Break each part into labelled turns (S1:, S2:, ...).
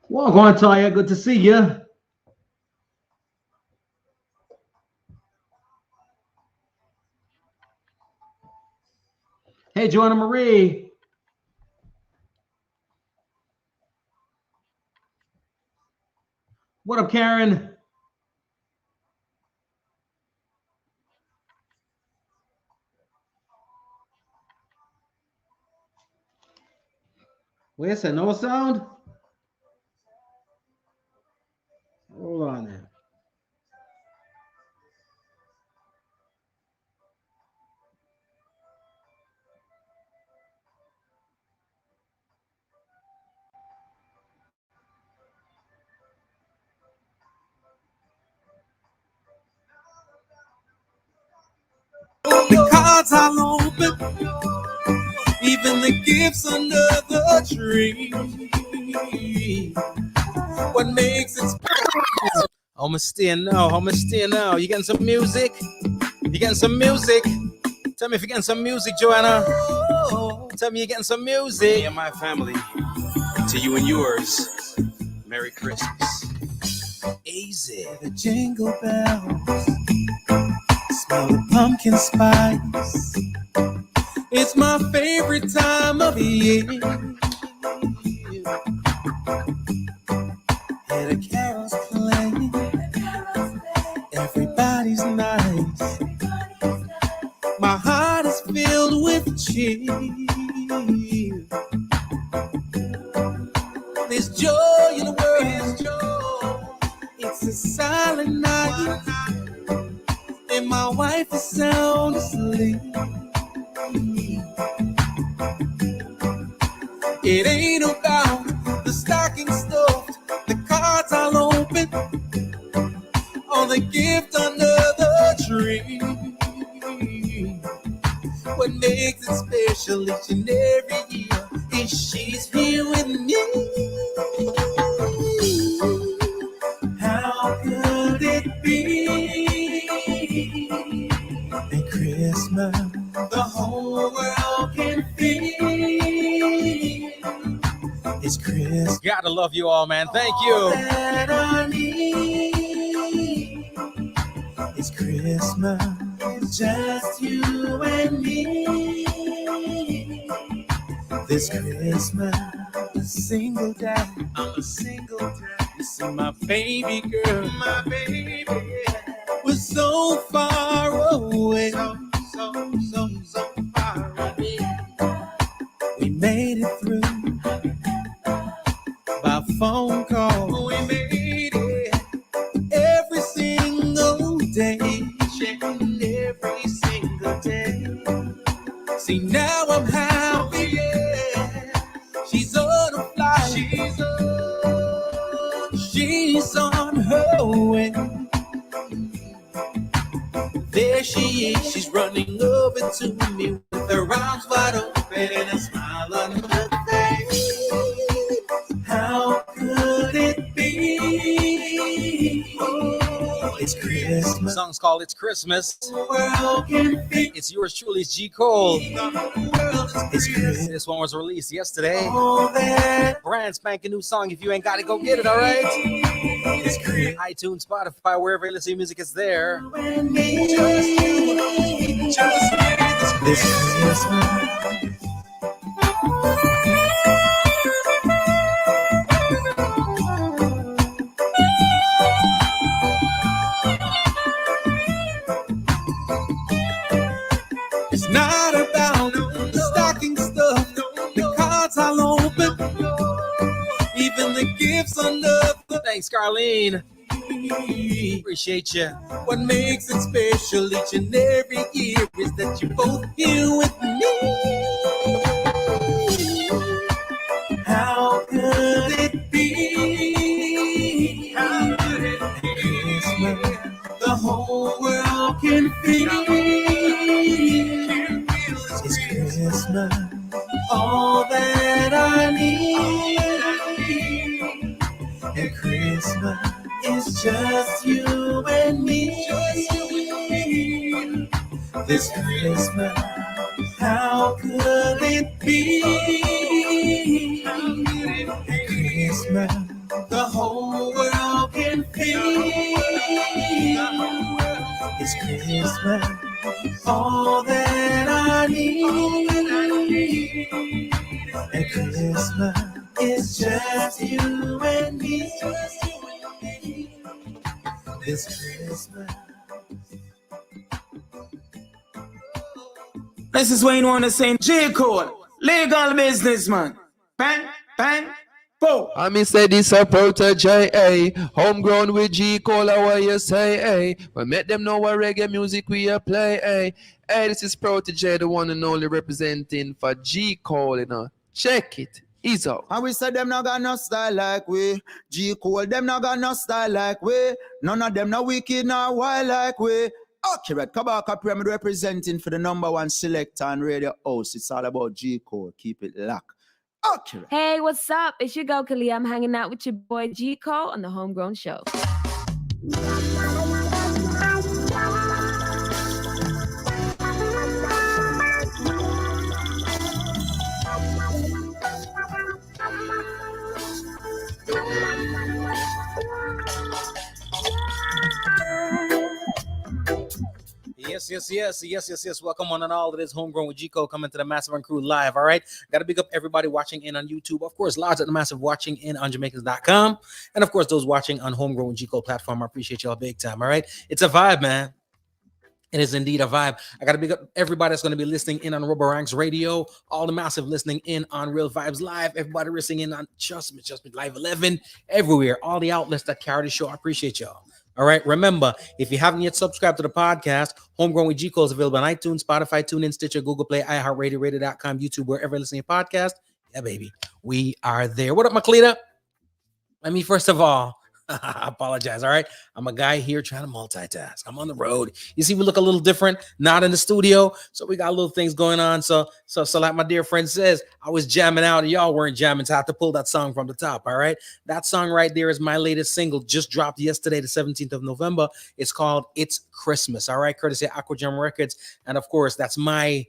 S1: Walk on, Taya. Good to see you. Hey, Joanna Marie. What up, Karen? Where's that? No sound? Hold on there.
S2: The cards I'll open, even the gifts under the tree. What makes it special? I'ma stay now. You getting some music? You getting some music? Tell me if you're getting some music, Joanna. Tell me you're getting some music. Me and my family, to you and yours, Merry Christmas. Easy. The jingle bells, smell the pumpkin spice. It's my favorite time of year. And the carols play. Everybody's nice. My heart is filled with cheer. There's joy in the world. It's a silent night. And my wife is sound asleep. It ain't about the stocking stuffed, the cards I'll open, or the gift under the tree. What makes it special each and every year is she's here with me. How could it be at Christmas the whole world can feel? It's Christmas. Gotta love you all, man. Thank you. That I need. It's Christmas. It's just you and me. This Christmas, a single day. I'm a single day. You see my baby girl, my baby, yeah, was so far away. So far away. We made it through by phone call. We made it every single day, checking every single day. See, now I'm happy, yeah. it to me with her arms wide open and a smile on her face. How could it be? Oh, it's Christmas. The song's called It's Christmas. It's yours truly, it's G. Cole. It's Christmas. This one was released yesterday. Brand spanking new song. If you ain't got it, go get it, all right? It's iTunes, Spotify, wherever you listen to music, it's there. This Christmas. It's not about the stocking stuff, the cards I'll open, even the gifts under the... Thanks, Carlene. Appreciate you. What makes it special each and every year is that you're both here with me. How could it be? How could it be? Christmas, the whole world can feel. It's Christmas, all that I need. And Christmas is just you and me. This Christmas, how could it be? Christmas, the whole world can feel. It's Christmas, all that I need. And Christmas is just you and me. This Christmas.
S3: This is Wayne Warner saying J. Cole, legal businessman. Bang, bang, boom.
S4: I mean say this a protege, homegrown with G. Cole, what you say, but make them know what reggae music we a play, Hey, this is Protege, the one and only representing for G. Cole, you know. Check it. He's out.
S3: And we said them not got no style like we. G. Cole, them not got no style like we. None of them no wicked, no wild like we. Accurate. Kabaka Pyramid representing for the #1 selector and radio host. It's all about G. Cole. Keep it locked. Accurate.
S5: Hey, what's up? It's your girl, Kali. I'm hanging out with your boy, G. Cole, on the Homegrown Show.
S2: Yes. Welcome on and all. It is Homegrown with G. Cole coming to the Massive and Crew live. All right. Got to big up everybody watching in on YouTube. Of course, large at the Massive watching in on Jamaicans.com. And of course, those watching on Homegrown with G. Cole platform. I appreciate y'all big time. All right. It's a vibe, man. It is indeed a vibe. I got to big up everybody that's going to be listening in on Rubber Ranks Radio. All the Massive listening in on Real Vibes Live. Everybody listening in on Just Me Live 11. Everywhere. All the outlets that carry the show. I appreciate y'all. All right. Remember, if you haven't yet subscribed to the podcast, Homegrown with G. Cole is available on iTunes, Spotify, TuneIn, Stitcher, Google Play, iHeartRadio, Radio.com, YouTube, wherever you listen to your podcast. Yeah, baby. We are there. What up, Maclita? Let me first of all, I apologize. All right. I'm a guy here trying to multitask. I'm on the road. You see, we look a little different, not in the studio. So we got little things going on. So like my dear friend says, I was jamming out and y'all weren't jamming. So I have to pull that song from the top. All right. That song right there is my latest single, just dropped yesterday, the 17th of November. It's called It's Christmas. All right. Courtesy of Aqua Records. And of course, that's my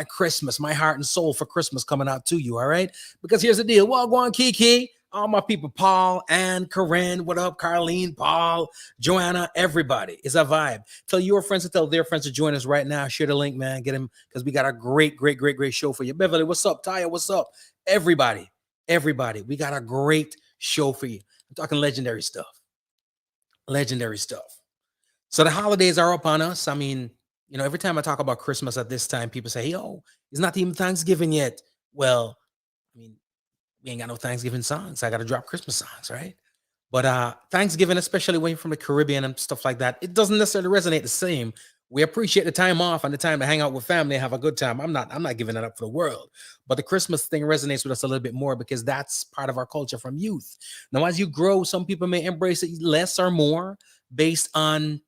S2: Christmas, my heart and soul for Christmas coming out to you. All right. Because here's the deal. Well, go on, Kiki. All my people, Paul, Ann, Corinne, what up, Carlene, Paul, Joanna, everybody. It's a vibe. Tell your friends to tell their friends to join us right now. Share the link, man. Get them because we got a great show for you. Beverly, what's up? Taya, what's up? Everybody. We got a great show for you. I'm talking legendary stuff. So the holidays are upon us. I mean, you know, every time I talk about Christmas at this time, people say, yo, it's not even Thanksgiving yet. Well, I mean, we ain't got no Thanksgiving songs. I got to drop Christmas songs, right? But Thanksgiving, especially when you're from the Caribbean and stuff like that, it doesn't necessarily resonate the same. We appreciate the time off and the time to hang out with family and have a good time. I'm not giving that up for the world. But the Christmas thing resonates with us a little bit more because that's part of our culture from youth. Now, as you grow, some people may embrace it less or more based on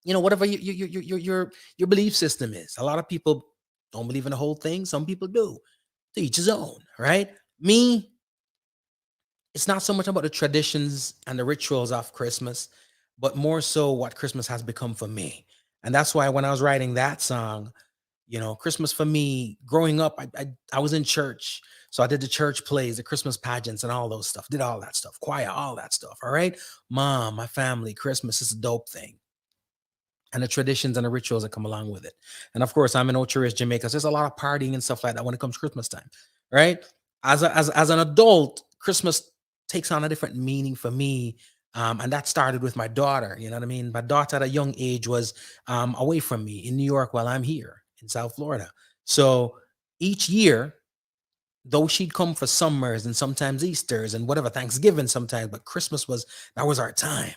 S2: whatever your belief system is. A lot of people don't believe in the whole thing. Some people do. To each his own, right? Me, it's not so much about the traditions and the rituals of Christmas, but more so what Christmas has become for me. And that's why when I was writing that song, Christmas for me, growing up, I was in church. So I did the church plays, the Christmas pageants, and all those stuff. Did all that stuff, choir, all that stuff. All right. Mom, my family, Christmas is a dope thing. And the traditions and the rituals that come along with it. And of course, I'm in Ocho Jamaica. So there's a lot of partying and stuff like that when it comes Christmas time. Right. As an adult, Christmas takes on a different meaning for me. And that started with my daughter. You know what I mean? My daughter at a young age was away from me in New York while I'm here in South Florida. So each year, though she'd come for summers and sometimes Easters and whatever, Thanksgiving sometimes, but that was our time,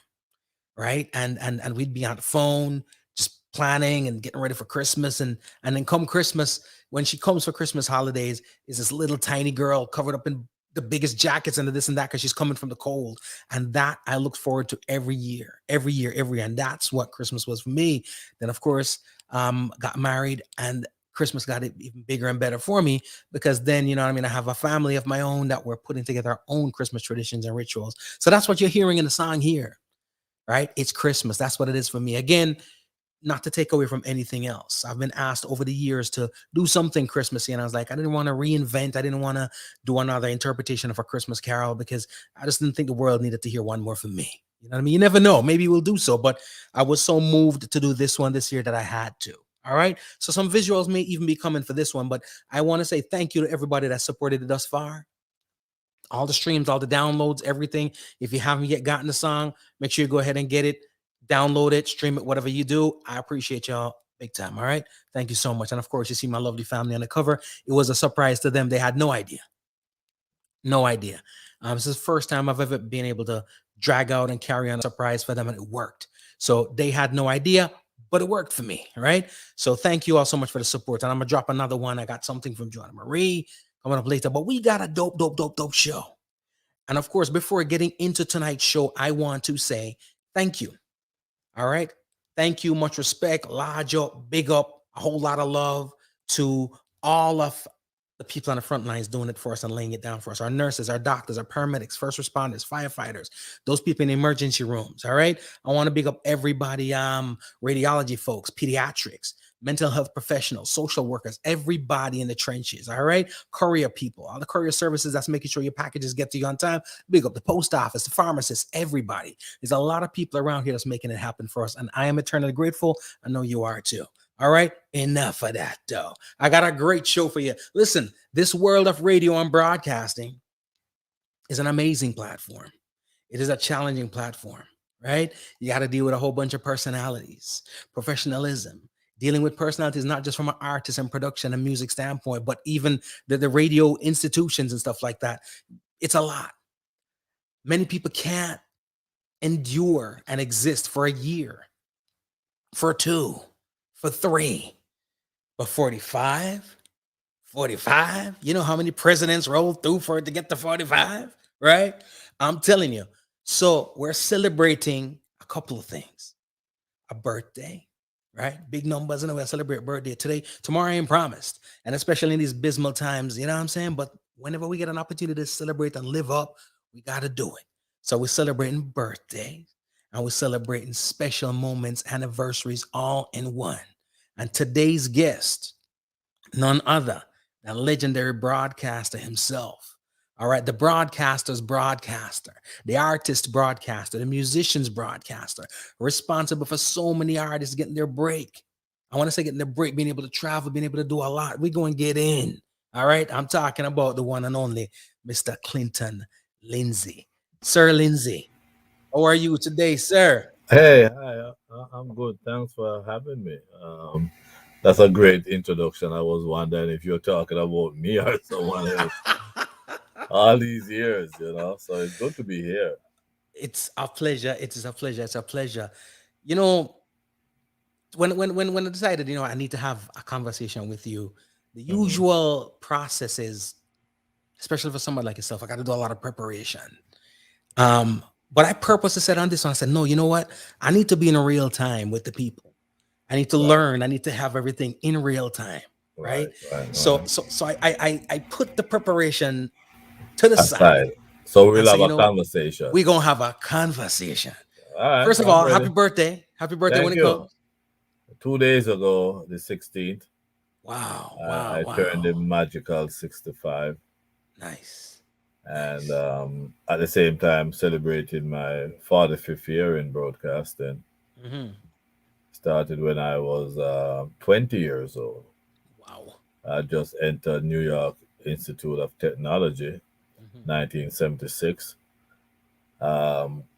S2: right? And we'd be on the phone just planning and getting ready for Christmas, and then come Christmas, when she comes for Christmas holidays, is this little tiny girl covered up in the biggest jackets and this and that because she's coming from the cold. And that I look forward to every year, and that's what Christmas was for me. Then of course, got married, and Christmas got it even bigger and better for me, because then, I have a family of my own that we're putting together our own Christmas traditions and rituals. So that's what you're hearing in the song here, right? It's Christmas. That's what it is for me. Again, not to take away from anything else. I've been asked over the years to do something Christmassy, and I was like, I didn't want to reinvent. I didn't want to do another interpretation of a Christmas carol, because I just didn't think the world needed to hear one more from me. You know what I mean? You never know. Maybe we'll do so, but I was so moved to do this one this year that I had to. All right. So some visuals may even be coming for this one, but I want to say thank you to everybody that supported it thus far. All the streams, all the downloads, everything. If you haven't yet gotten the song, make sure you go ahead and get it, download it, stream it, whatever you do. I appreciate y'all big time. All right. Thank you so much. And of course, you see my lovely family on the cover. It was a surprise to them. They had no idea. No idea. This is the first time I've ever been able to drag out and carry on a surprise for them, and it worked. So they had no idea, but it worked for me. Right. So thank you all so much for the support. And I'm going to drop another one. I got something from Joanna Marie coming up later, but we got a dope show. And of course, before getting into tonight's show, I want to say thank you. All right. Thank you. Much respect. Large up, big up, a whole lot of love to all of the people on the front lines doing it for us and laying it down for us. Our nurses, our doctors, our paramedics, first responders, firefighters, those people in emergency rooms. All right. I want to big up everybody, radiology folks, pediatrics, mental health professionals, social workers, everybody in the trenches. All right. Courier people, all the courier services that's making sure your packages get to you on time. Big up the post office, the pharmacists, everybody. There's a lot of people around here that's making it happen for us. And I am eternally grateful. I know you are too. All right. Enough of that, though. I got a great show for you. Listen, this world of radio and broadcasting is an amazing platform. It is a challenging platform, right? You got to deal with a whole bunch of personalities, professionalism. Dealing with personalities, not just from an artist and production and music standpoint, but even the radio institutions and stuff like that. It's a lot. Many people can't endure and exist for a year, for 2, for 3, but 45, you know how many presidents rolled through for it to get to 45, right? I'm telling you. So we're celebrating a couple of things. A birthday, right? Big numbers, and we celebrate birthday today. Tomorrow ain't promised. And especially in these abysmal times, you know what I'm saying? But whenever we get an opportunity to celebrate and live up, we got to do it. So we're celebrating birthdays, and we're celebrating special moments, anniversaries, all in one. And today's guest, none other than legendary broadcaster himself. All right, the broadcaster's broadcaster, the artist broadcaster, the musician's broadcaster, responsible for so many artists getting their break. I want to say getting their break, being able to travel, being able to do a lot. We're going to get in. All right, I'm talking about the one and only Mr. Clinton Lindsay. Sir Lindsay, how are you today, sir?
S6: Hey, hi, I'm good. Thanks for having me. That's a great introduction. I was wondering if you're talking about me or someone else all these years, So it's good to be here.
S2: It's a pleasure. It is a pleasure. It's a pleasure. You know, when I decided, I need to have a conversation with you, the
S6: hmm
S2: usual process is, especially for someone like yourself, I got to do a lot of preparation. Um, But I purposely said on this one, I said, no, you know what? I need to be in real time with the people. I need to learn. I need to have everything in real time. Right. So I put the preparation to the side
S6: Aside. So
S2: and
S6: we'll
S2: say,
S6: have
S2: you
S6: a
S2: know what?
S6: conversation.
S2: We're gonna have a conversation.
S6: All right,
S2: First of
S6: I'm
S2: all, happy
S6: ready.
S2: birthday. Happy birthday when
S6: Thank
S2: it
S6: you.
S2: comes.
S6: 2 days ago, the 16th,
S2: Wow,
S6: I turned the
S2: wow.
S6: magical 65,
S2: Nice.
S6: and at the same time celebrating my 45th year in broadcasting.
S2: Mm-hmm.
S6: Started when I was 20 years old.
S2: Wow.
S6: I just entered New York Institute of Technology,
S2: Mm-hmm.
S6: 1976.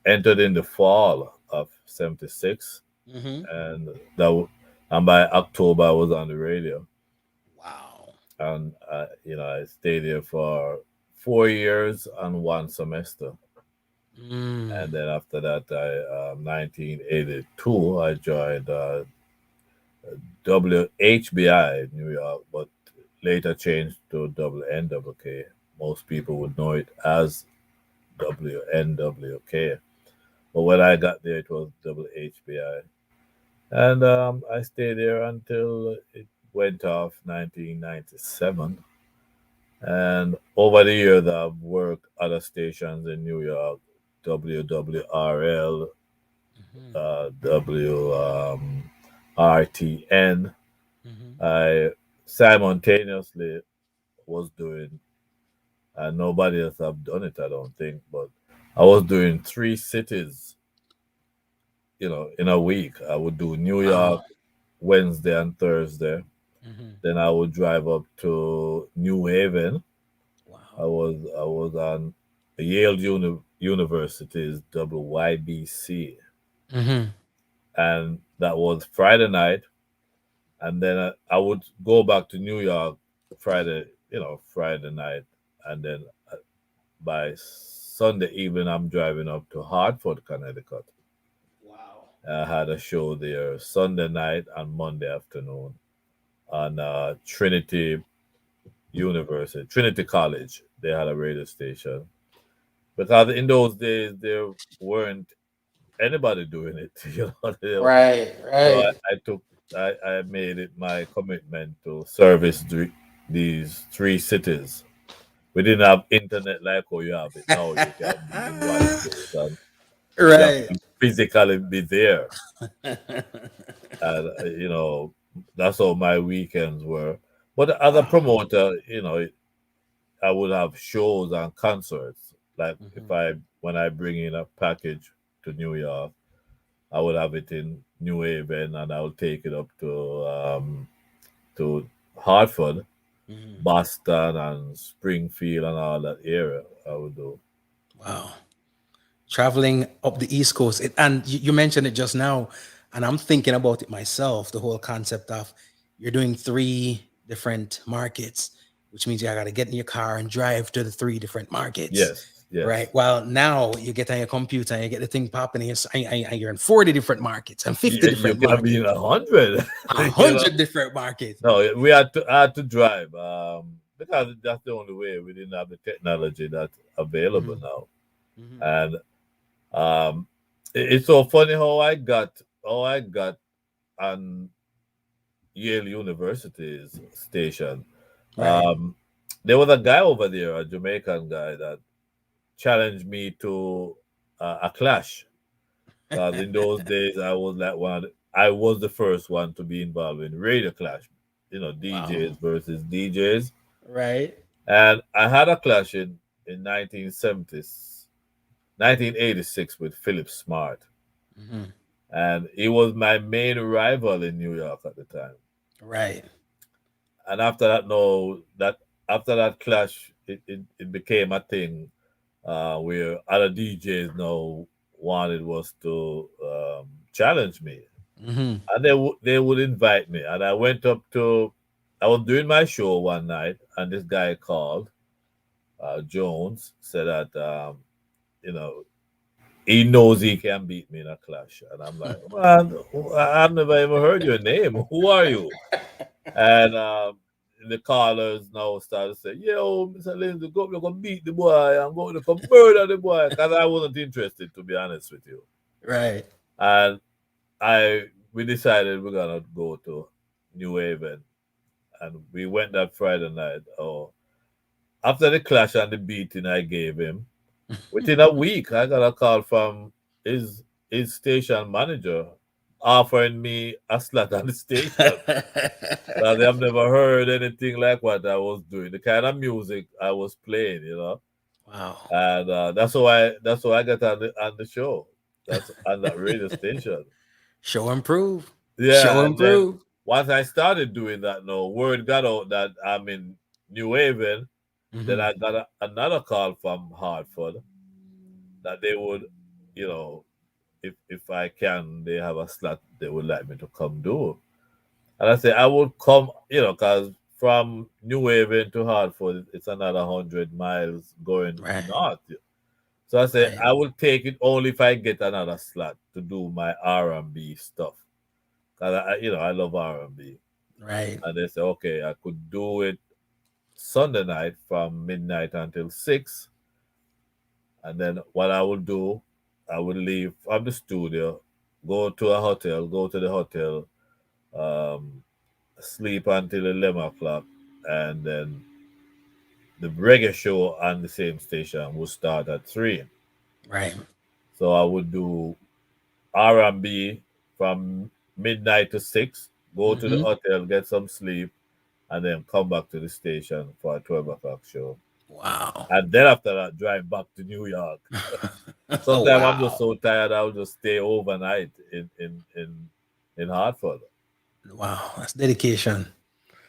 S6: Entered in the fall of 76,
S2: Mm-hmm.
S6: and and by October I was on the radio,
S2: Wow.
S6: and I stayed there for 4 years and one semester,
S2: Mm.
S6: and then after that, 1982, I joined WHBI in New York, but later changed to WNWK. Most people would know it as WNWK. But when I got there, it was WHBI. And I stayed there until it went off 1997. And over the years, I've worked other stations in New York, WWRL,
S2: Mm-hmm.
S6: WRTN.
S2: Mm-hmm.
S6: I simultaneously was doing, and nobody else have done it, I don't think, but I was doing three cities, in a week. I would do New York
S2: Wow.
S6: Wednesday and Thursday.
S2: Mm-hmm.
S6: Then I would drive up to New Haven. I
S2: Wow.
S6: was I was on University's WYBC,
S2: Mm-hmm.
S6: and that was Friday night. And then I would go back to New York Friday night, and then by Sunday evening, I'm driving up to Hartford, Connecticut.
S2: Wow.
S6: I had a show there Sunday night and Monday afternoon on Trinity College. They had a radio station because in those days there weren't anybody doing it.
S2: Right,
S6: So
S2: right.
S6: I made it my commitment to service these three cities. We didn't have internet like how you have it now. You can be in one place and you have
S2: Right.
S6: to physically be there. And that's how my weekends were. But as a
S2: Wow.
S6: promoter, I would have shows and concerts. Like if
S2: Mm-hmm.
S6: I when I bring in a package to New York, I would have it in New Haven, and I would take it up to Hartford,
S2: Mm-hmm.
S6: Boston, and Springfield, and all that area. I would do.
S2: Wow. Traveling up the East Coast. And you mentioned it just now, and I'm thinking about it myself. The whole concept of you're doing three different markets, which means you got to get in your car and drive to the three different markets.
S6: Yes, yes.
S2: Right. Well, now you get on your computer and you get the thing popping, and you're in 40 different markets and 50
S6: You
S2: different
S6: can be in
S2: markets,
S6: 100.
S2: a
S6: you know.
S2: hundred different markets.
S6: No, I had to drive because that's the only way. We didn't have the technology that's available
S2: Mhm,
S6: now,
S2: mhm.
S6: and it's so funny how I got on Yale University's station.
S2: Right.
S6: Um, there was a guy over there, a Jamaican guy, that challenged me to a clash. Because in those days, I was the first one to be involved in radio clash.
S2: Wow.
S6: DJs versus DJs,
S2: Right.
S6: and I had a clash in 1970s, 1986 with Philip Smart,
S2: Mhm.
S6: and he was my main rival in New York at the time.
S2: Right.
S6: And after that, no, that after that clash, it became a thing where other DJs now wanted was to challenge me,
S2: Mhm.
S6: and they would invite me, and I was doing my show one night, and this guy called Jones said that you know he knows he can beat me in a clash, and I'm like, man, I've never even heard your name. Who are you? And the callers now start to say, yo, Mr. Lindsay, go up, you're going to beat the boy. I'm going to come murder the boy. Because I wasn't interested, to be honest with you.
S2: Right.
S6: And we decided we're going to go to New Haven. And we went that Friday night. Oh, after the clash and the beating I gave him, within a week, I got a call from his station manager offering me a slot on the station. Because I've never heard anything like what I was doing, the kind of music I was playing, you know.
S2: Wow.
S6: And that's why I got on the show. That's on that radio station.
S2: Show improve.
S6: Yeah,
S2: Show
S6: and then
S2: improve.
S6: once I started doing that, no word got out that I'm in New Haven. Then I got another call from Hartford that they would, you know, if I can, they have a slot they would like me to come do. And I said I would come, you know, because from New Haven to Hartford, it's another 100 miles going
S2: Right.
S6: north. So I said
S2: Right.
S6: I will take it only if I get another slot to do my R&B stuff. Cause I love R&B.
S2: Right.
S6: And they said, okay, I could do it Sunday night from midnight until 6. And then what I would do, I would leave from the studio, go to the hotel, um, sleep until 11 o'clock, and then the reggae show on the same station would start at 3.
S2: Right.
S6: So I would do R&B from midnight to 6, go to the hotel, get some sleep, and then come back to the station for a 12 o'clock show.
S2: Wow.
S6: And then after that, drive back to New York. Sometimes I'm just so tired, I'll just stay overnight in Hartford.
S2: Wow. That's dedication.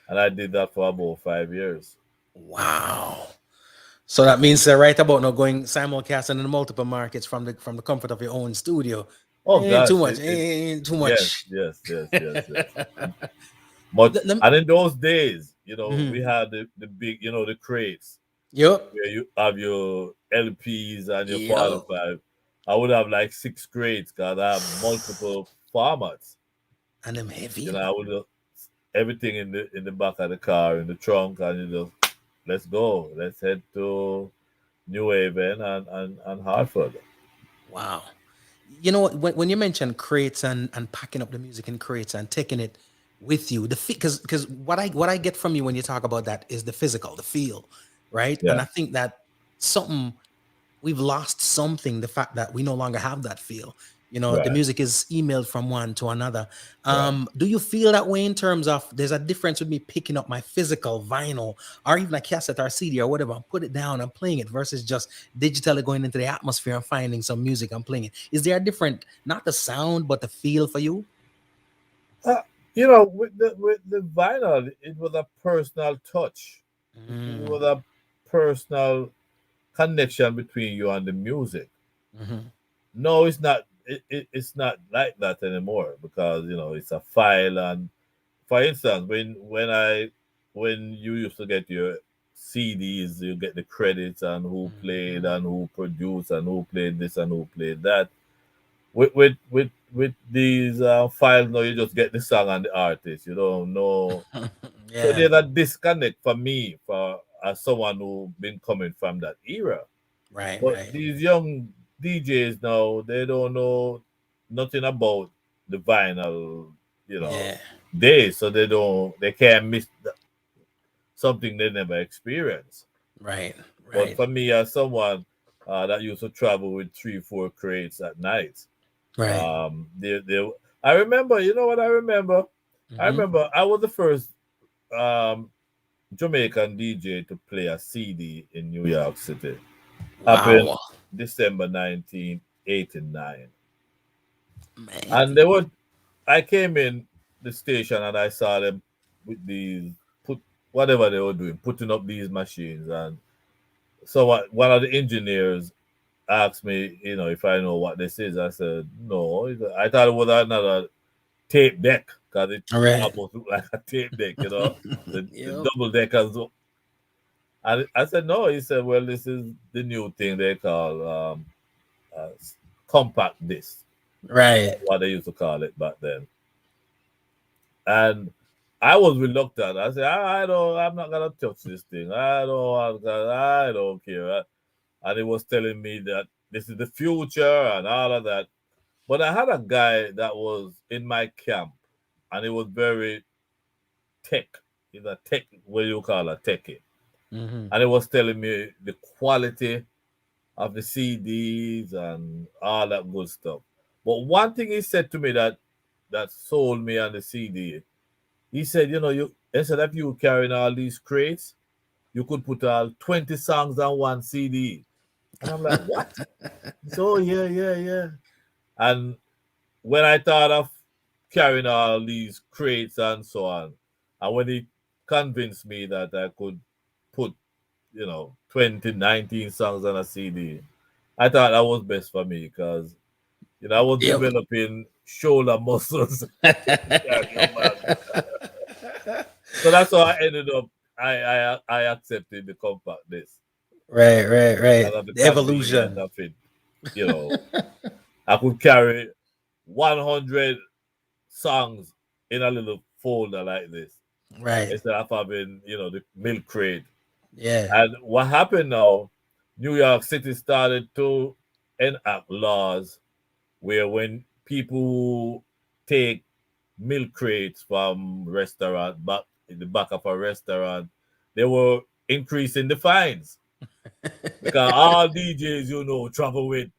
S6: And I did that for about 5 years.
S2: Wow. So that means right about now going simulcasting in multiple markets from the comfort of your own studio.
S6: Oh,
S2: ain't
S6: gosh.
S2: too much. Ain't too much.
S6: Yes. But, and in those days, we had the big, the crates.
S2: Yep.
S6: Where you have your LPs and your
S2: Yep.
S6: 45. I would have like 6 crates because I have multiple formats.
S2: And them heavy.
S6: I would just everything in the back of the car, in the trunk, and you just let's go. Let's head to New Haven and Hartford.
S2: Wow. You know, when you mention crates and packing up the music in crates and taking it with you, because what I get from you when you talk about that is the physical, the feel, right?
S6: Yeah.
S2: And I think that we've lost something, the fact that we no longer have that feel.
S6: Right.
S2: The music is emailed from one to another.
S6: Right.
S2: Do you feel that way in terms of there's a difference with me picking up my physical vinyl or even a cassette or CD or whatever, and put it down and playing it versus just digitally going into the atmosphere and finding some music and playing it? Is there a different, not the sound, but the feel for you?
S6: With the vinyl, it was a personal touch. It was a personal connection between you and the music. No, it's not. It's not like that anymore because it's a file. And for instance, when you used to get your CDs, you get the credits and who played and who produced and who played this and who played that. With these files now, you just get the song and the artist. You don't know.
S2: Yeah.
S6: So there's a disconnect for me as someone who been coming from that era.
S2: Right.
S6: But
S2: Right.
S6: these young DJs now, they don't know nothing about the vinyl,
S2: Yeah.
S6: days, so they can't miss something they never experienced.
S2: Right.
S6: But
S2: Right.
S6: for me, as someone that used to travel with 3-4 crates at night,
S2: Right.
S6: I remember. You know what I remember? I remember I was the first Jamaican DJ to play a CD in New York City. Happened
S2: Wow.
S6: December 1989.
S2: Man.
S6: And I came in the station and I saw them with these, whatever they were doing, putting up these machines. And so one of the engineers asked me, if I know what this is. I said, no. I thought it was another tape deck because it
S2: Right.
S6: almost looked like a tape deck, the
S2: Yep.
S6: double deckers. And I said, no. He said, well, this is the new thing they call compact disc.
S2: Right.
S6: What they used to call it back then. And I was reluctant. I said, I don't, I'm not gonna touch this thing. I don't care. And he was telling me that this is the future and all of that. But I had a guy that was in my camp, and he was very tech. He's a tech, what do you call a techie?
S2: Mm-hmm.
S6: And he was telling me the quality of the CDs and all that good stuff. But one thing he said to me that sold me on the CD, he said, you instead of you carrying all these crates, you could put all 20 songs on one CD. And I'm like, what? So yeah. And when I thought of carrying all these crates and so on, and when he convinced me that I could put, 20, 19 songs on a CD, I thought that was best for me because, I was
S2: Yep.
S6: developing shoulder muscles. So that's how I ended up. I accepted the compact disc.
S2: Right.
S6: And of the
S2: The evolution.
S6: convenience of it, I could carry 100 songs in a little folder like this
S2: Right.
S6: instead of having, the milk crate.
S2: Yeah.
S6: And what happened now, New York City started to enact laws where when people take milk crates from restaurant back in the back of a restaurant, they were increasing the fines because all DJs, travel with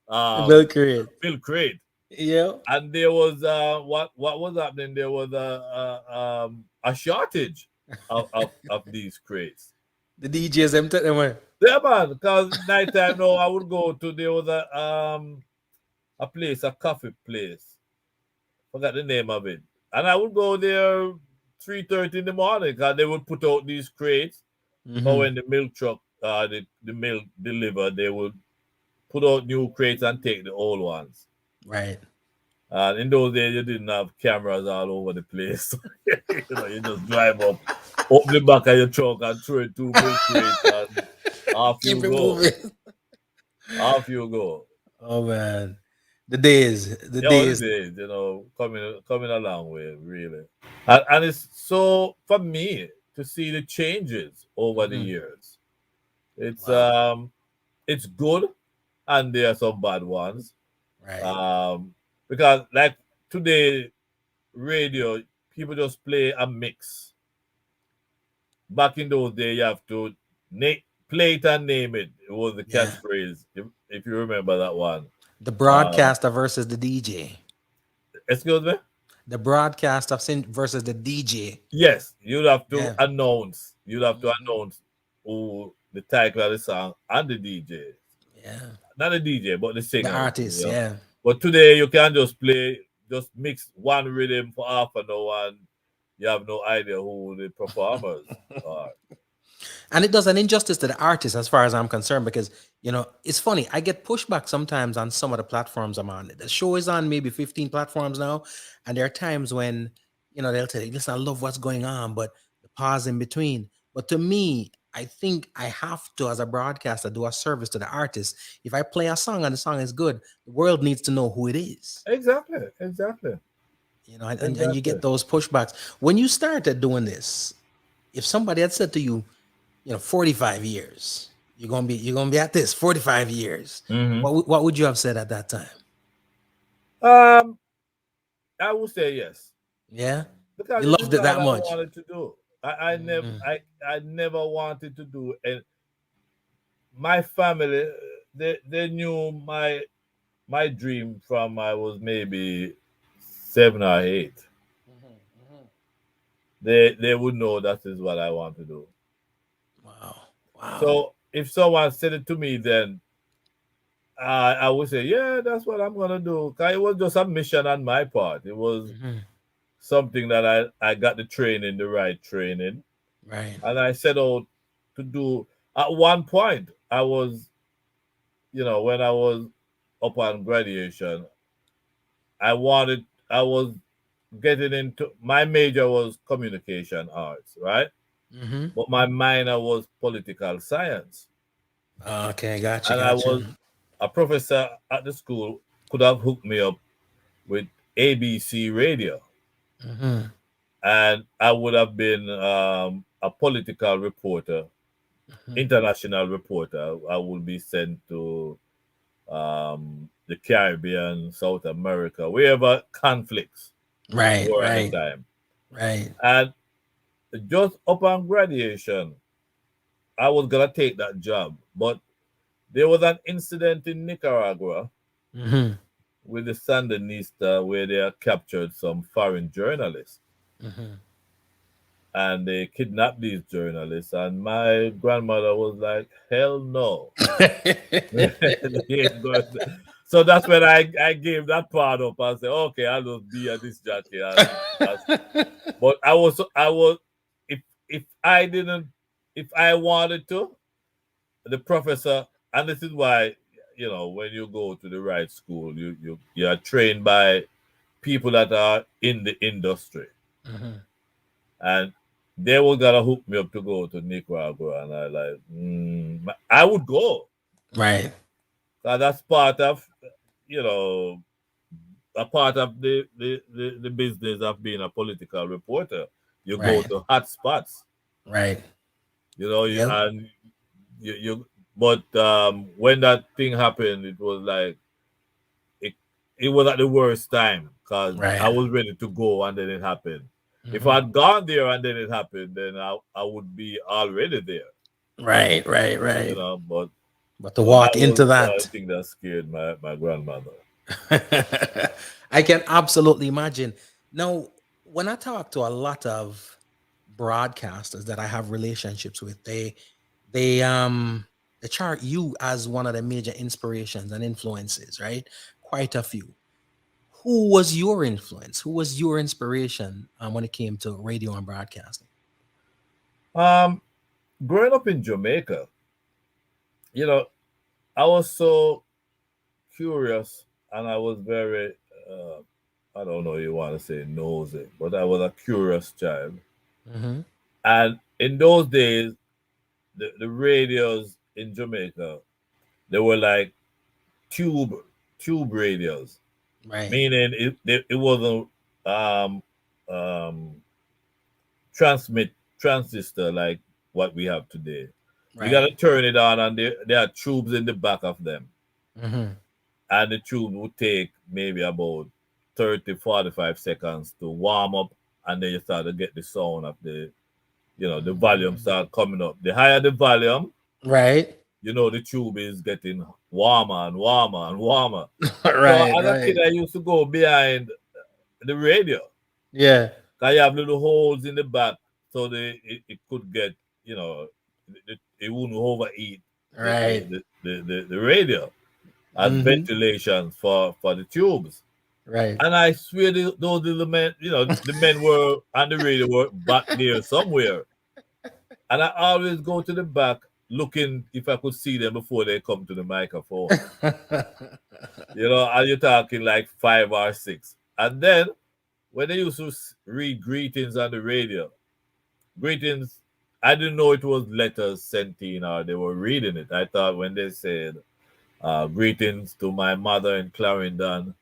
S2: Milk crate.
S6: milk crate.
S2: Yeah.
S6: And there was what was happening? There was a shortage of these crates.
S2: The DJs them take them away.
S6: Yeah, man. Because nighttime now, I would go to there was a place, a coffee place. Forgot the name of it, and I would go there 3:30 in the morning because they would put out these crates. But when the milk truck, the milk delivered, they would put out new crates and take the old ones.
S2: Right.
S6: And in those days, you didn't have cameras all over the place. You just drive up, open the back of your truck and throw it 2 milk crates and off you
S2: Keep it
S6: go.
S2: moving.
S6: Off you go.
S2: Oh man. The days. The
S6: Yeah, all the
S2: days.
S6: days, coming a long way, really. And it's so, for me, to see the changes over the years. It's good, and there are some bad ones.
S2: Right.
S6: Because like today, radio, people just play a mix. Back in those days, you have to play it and name it. It was the
S2: Yeah.
S6: catchphrase, if you remember that one.
S2: The broadcaster versus the DJ.
S6: Excuse me?
S2: The broadcaster versus the DJ.
S6: Yes, you'd have to
S2: Yeah.
S6: announce. You'd have to announce who the title of the song and the DJ.
S2: Yeah.
S6: Not the DJ, but the singer.
S2: The artist. Yeah.
S6: But today you can just mix one rhythm for half an hour and you have no idea who the performers are.
S2: And it does an injustice to the artist as far as I'm concerned because, it's funny. I get pushback sometimes on some of the platforms I'm on. The show is on maybe 15 platforms now. And there are times when, they'll tell you, listen, I love what's going on, but the pause in between. But to me, I think I have to, as a broadcaster, do a service to the artist. If I play a song and the song is good, the world needs to know who it is.
S6: Exactly.
S2: And you get those pushbacks. When you started doing this, if somebody had said to you, 45 years, you're gonna be at this 45 years.
S6: Mhm.
S2: What would you have said at that time?
S6: I would say yes.
S2: Yeah,
S6: Because
S2: you loved it that
S6: I
S2: much.
S6: wanted to do. I never wanted to do, and my family, they knew my dream from I was maybe 7 or 8. They would know that is what I want to do.
S2: Wow.
S6: So if someone said it to me, then I would say, yeah, that's what I'm gonna do. 'Cause it was just a mission on my part. It was something that I got the right training,
S2: Right.
S6: and I set out to do. At one point, I was, when I was up on graduation, I was getting into, my major was communication arts, right? But my minor was political science.
S2: Okay, gotcha.
S6: And I was a professor at the school could have hooked me up with ABC radio. and I would have been a political reporter, international reporter. I would be sent to the Caribbean, South America, wherever conflicts
S2: Right,
S6: were at the
S2: right,
S6: time.
S2: right.
S6: And just upon graduation, I was gonna take that job, but there was an incident in Nicaragua
S2: Mm-hmm.
S6: with the Sandinista where they had captured some foreign journalists
S2: Mm-hmm.
S6: and they kidnapped these journalists. And my grandmother was like, "Hell no." He ain't going to- So that's when I gave that part up. I said, okay, I'll just be a disc jockey. But I was if if I didn't if I wanted to, the professor, and this is why, when you go to the right school, you are trained by people that are in the industry,
S2: Mhm.
S6: and they were gonna hook me up to go to Nicaragua, and I like, I would go.
S2: Right.
S6: That's part of, you know, a part of the business of being a political reporter. You go
S2: Right.
S6: to hot spots,
S2: Right. Yep.
S6: and you but when that thing happened, it was like it, it was at the worst time because I
S2: Right.
S6: was ready to go and then it happened. If
S2: Mhm.
S6: I'd gone there and then it happened, then I would be already there,
S2: Right. Right. Right.
S6: but
S2: But to
S6: so that
S2: walk
S6: was
S2: into
S6: the
S2: that,
S6: thing that scared my grandmother.
S2: I can absolutely imagine. Now, when I talk to a lot of broadcasters that I have relationships with, they chart you as one of the major inspirations and influences, right? Quite a few. Who was your influence? Who was your inspiration when it came to radio and broadcasting?
S6: Um, Growing up in Jamaica, you know, I was so curious and I was very, uh, I don't know, you want to say nosy, but I was a curious child.
S2: Hmm.
S6: And in those days, the radios in Jamaica, they were like tube tube radios,
S2: Right.
S6: meaning it wasn't um, um, transmit transistor like what we have today. You got
S2: Right.
S6: to turn it on, and there are tubes in the back of them,
S2: Hmm.
S6: and the tube would take maybe about 30-45 seconds to warm up, and then you start to get the sound of the volume start coming up. The higher the volume,
S2: Right.
S6: the tube is getting warmer and warmer and warmer. So
S2: Right.
S6: as a kid,
S2: Right.
S6: I used to go behind the radio.
S2: Yeah.
S6: I have little holes in the back so it could get, it wouldn't overheat
S2: Right.
S6: the radio as
S2: Hmm.
S6: ventilation for the tubes.
S2: Right.
S6: And I swear those little men, the men were on the radio were back there somewhere. And I always go to the back looking if I could see them before they come to the microphone. And you're talking like 5 or 6. And then when they used to read greetings on the radio, greetings, I didn't know it was letters sent in or they were reading it. I thought when they said, greetings to my mother in Clarendon,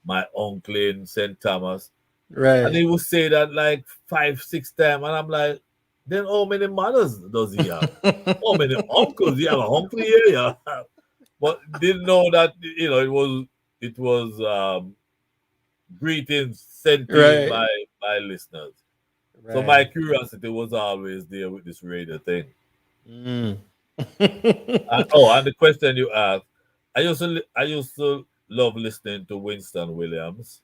S6: my uncle in St. Thomas. And
S2: Right.
S6: he would say that like 5, 6 times. And I'm like, then how many mothers does he have? How many uncles? He have an uncle here, yeah. But didn't know that, it was greetings sent in
S2: Right.
S6: by listeners. So my
S2: Right.
S6: curiosity was always there with this radio thing.
S2: Mm.
S6: And the question you asked, I used to love listening to Winston Williams.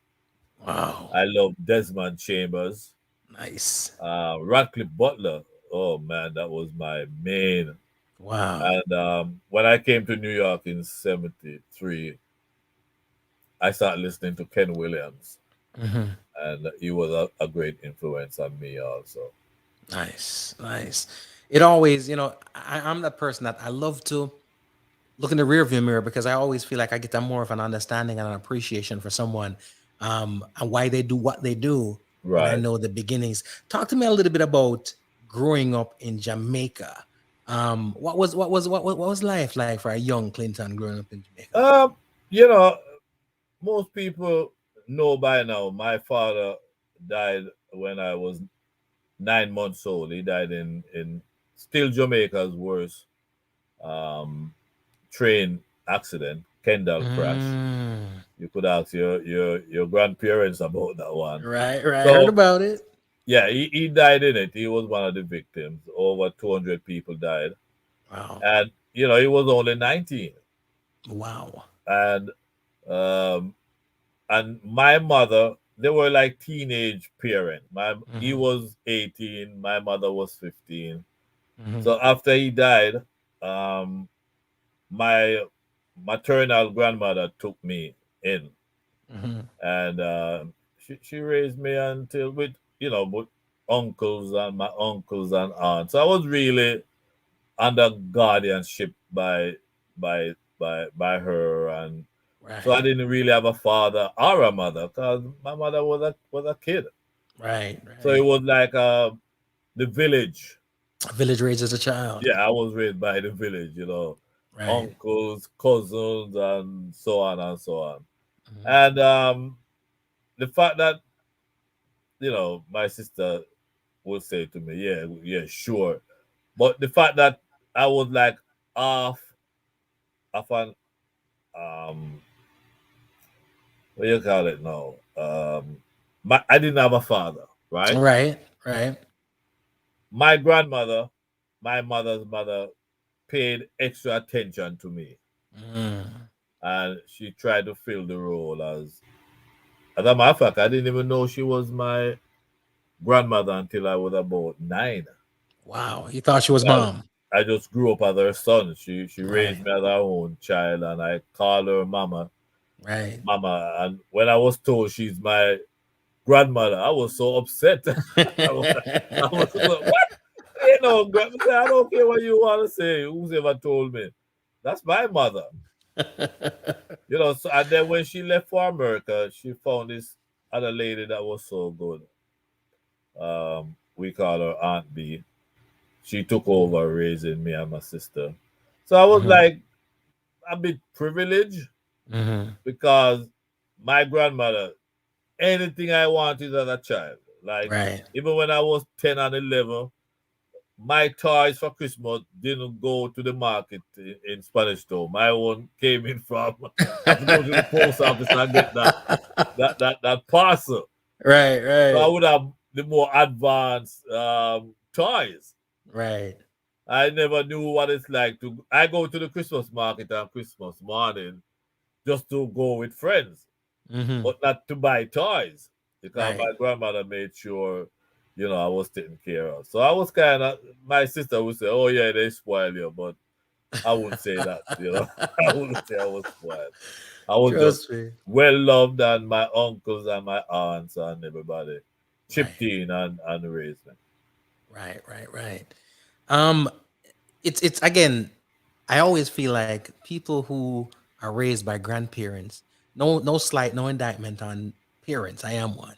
S2: Wow.
S6: I love Desmond Chambers,
S2: Nice.
S6: Radcliffe Butler. Oh man, that was my main.
S2: Wow.
S6: And when I came to New York in '73, I started listening to Ken Williams,
S2: Hmm.
S6: and he was a great influence on me also.
S2: Nice. Nice. It always, I'm that person that I love to look in the rearview mirror because I always feel like I get a more of an understanding and an appreciation for someone and why they do what they do when I
S6: Right.
S2: know the beginnings. Talk to me a little bit about growing up in Jamaica. What was life like for a young Clinton growing up in Jamaica?
S6: Um, you know, most people know by now my father died when I was 9 months old. He died in still Jamaica's worst train accident, Kendall crash. You could ask your grandparents about that one.
S2: Right. Heard
S6: So
S2: about it.
S6: yeah, he died in it. He was one of the victims. Over 200 people died,
S2: Wow.
S6: and he was only 19.
S2: Wow.
S6: And um, and my mother, they were like teenage parents. He was 18, my mother was 15. So after he died, um, my maternal grandmother took me in, and she raised me until with uncles and aunts. So I was really under guardianship by her, and so I
S2: Right.
S6: didn't really have a father or a mother because my mother was a kid.
S2: Right.
S6: So it was like the village.
S2: Village raises a child.
S6: Yeah, I was raised by the village,
S2: Right.
S6: uncles, cousins, and so on and so on. And the fact that my sister would say to me, "Yeah, yeah, sure," but the fact that I was like half of an um what do you call it now? I didn't have a father, right?
S2: Right. Right.
S6: My grandmother, my mother's mother, paid extra attention to me, and she tried to fill the role as a matter of fact, I didn't even know she was my grandmother until I was about 9.
S2: Wow. You thought she was
S6: Well,
S2: mom.
S6: I just grew up as her son. She
S2: Right.
S6: raised me as her own child, and I call her mama,
S2: Right.
S6: mama. And when I was told she's my grandmother, I was so upset. I was what? Grandmother, I don't care what you want to say. Who's ever told me? That's my mother. So, and then when she left for America, she found this other lady that was so good. We call her Aunt B. She took over raising me and my sister. So I was like a bit privileged because my grandmother, anything I wanted as a child, like
S2: Right.
S6: even when I was 10 and 11, my toys for Christmas didn't go to the market in Spanish Town. My own came in from I had to go to the post office and get that parcel.
S2: Right.
S6: So I
S2: Right.
S6: would have the more advanced toys.
S2: Right.
S6: I never knew what it's like to. I go to the Christmas market on Christmas morning just to go with friends, but not to buy toys because
S2: Right.
S6: my grandmother made sure, I was taken care of. So I was kind of. My sister would say, "Oh yeah, they spoil you," but I wouldn't say that. I wouldn't say I was spoiled. I was just
S2: Trust me.
S6: well loved, and my uncles and my aunts and everybody chipped
S2: Right.
S6: in and raised me.
S2: Right. Um, it's again, I always feel like people who are raised by grandparents, no slight, no indictment on parents. I am one.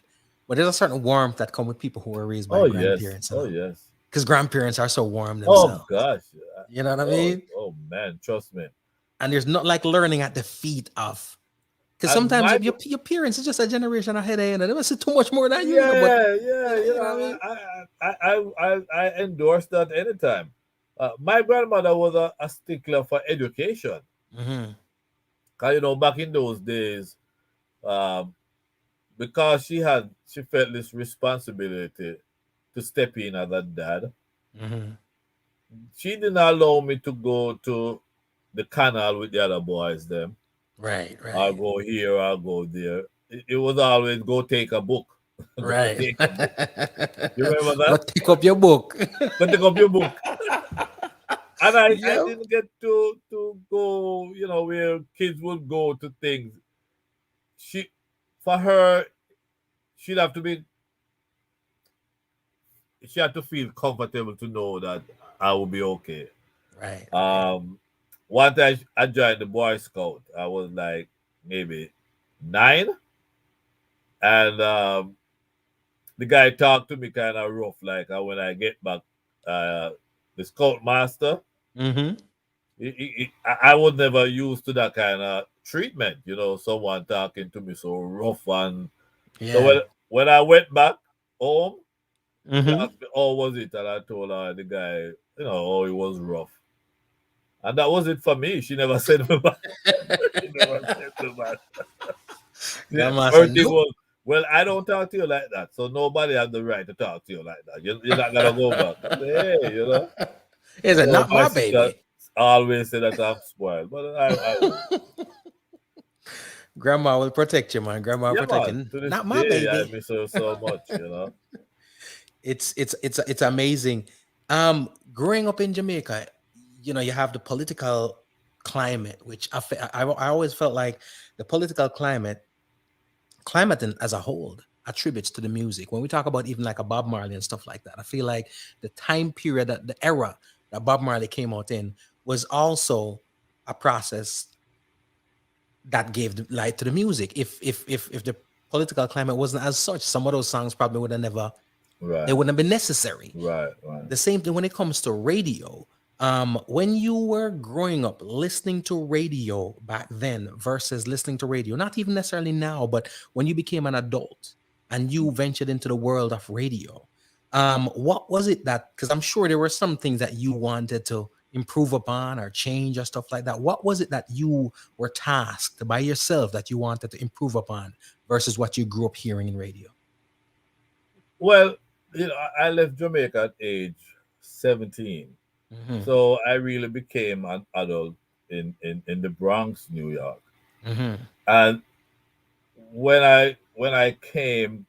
S2: But there's a certain warmth that come with people who are raised by
S6: Oh yes,
S2: grandparents,
S6: oh yes.
S2: because grandparents are so warm
S6: Oh
S2: themselves.
S6: gosh.
S2: You know what I
S6: Oh,
S2: mean?
S6: oh man, trust me.
S2: And there's not like learning at the feet of, because
S6: And
S2: sometimes
S6: my
S2: your parents is just a generation ahead of you, and they must see too much more than but
S6: yeah,
S2: you know what I mean?
S6: I endorse that anytime. My grandmother was a stickler for education.
S2: Mm-hmm.
S6: Cause back in those days, um, because she felt this responsibility to step in as a dad.
S2: Mm-hmm.
S6: She didn't allow me to go to the canal with the other boys. Them,
S2: Right.
S6: I'll go here, I'll go there. It was always go take a book, go
S2: Right.
S6: take a book. You remember
S2: Go
S6: that?
S2: pick up your book.
S6: Go take up your book. And I
S2: Yep.
S6: didn't get to go, where kids would go to things. She, for her, she'd have to be, she had to feel comfortable to know that I will be okay.
S2: Right.
S6: One time I joined the Boy Scout. I was like maybe 9, and the guy talked to me kind of rough, like when I get back, the Scout Master.
S2: Mm-hmm.
S6: I was never used to that kind of treatment, someone talking to me so rough. And so
S2: Yeah.
S6: when I went back, home. She
S2: Mhm.
S6: asked me, "Oh, was it?" And I told her the guy, oh, it was rough. And that was it for me. She never said me back. She never said me back. The
S2: Grandma said,
S6: first thing
S2: nope.
S6: was, well, I don't talk to you like that, so nobody has the right to talk to you like that. You're not gonna go back. I say, hey,
S2: He said,
S6: so
S2: not
S6: my
S2: my
S6: sister
S2: baby.
S6: always say that I'm spoiled, but I won't.
S2: Grandma will protect you, man. Grandma will
S6: Yeah,
S2: protect
S6: man.
S2: you.
S6: To this
S2: Not my
S6: day, I
S2: baby.
S6: miss her so much.
S2: It's amazing. Growing up in Jamaica, you have the political climate, which I always felt like the political climate as a whole attributes to the music. When we talk about even like a Bob Marley and stuff like that, I feel like the time period, that the era that Bob Marley came out in was also a process that gave the light to the music. If the political climate wasn't as such, some of those songs probably would have never, they
S6: Right,
S2: wouldn't have been necessary.
S6: right, right.
S2: The same thing when it comes to radio. When you were growing up listening to radio back then versus listening to radio, not even necessarily now, but when you became an adult and you ventured into the world of radio, what was it that, because I'm sure there were some things that you wanted to improve upon or change or stuff like that. What was it that you were tasked by yourself that you wanted to improve upon versus what you grew up hearing in radio?
S6: Well, I left Jamaica at age 17.
S2: Hmm.
S6: So I really became an adult in the Bronx, New York.
S2: Hmm.
S6: And when I came,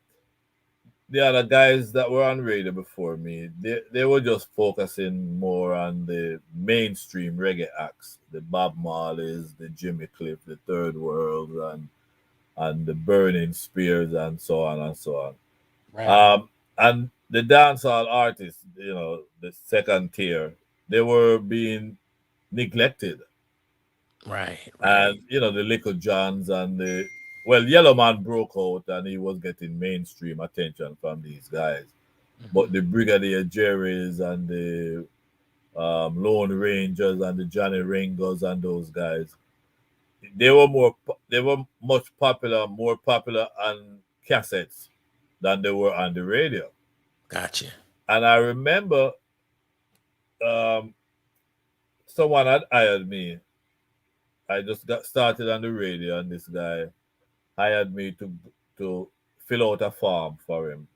S6: the other guys that were on radio before me, they were just focusing more on the mainstream reggae acts, the Bob Marleys, the Jimmy Cliff, the Third World, and the Burning Spears, and so on and so on.
S2: Right.
S6: And the dancehall artists, the second tier, they were being neglected.
S2: Right.
S6: And
S2: Right.
S6: the Little Johns and Yellow Man broke out and he was getting mainstream attention from these guys. But
S2: Mhm.
S6: the Brigadier Jerrys and the Lone Rangers and the Johnny Ringos and those guys, they were more popular on cassettes than they were on the radio.
S2: Gotcha.
S6: And I remember um, someone had hired me. I just got started on the radio, and this guy hired me to fill out a form for him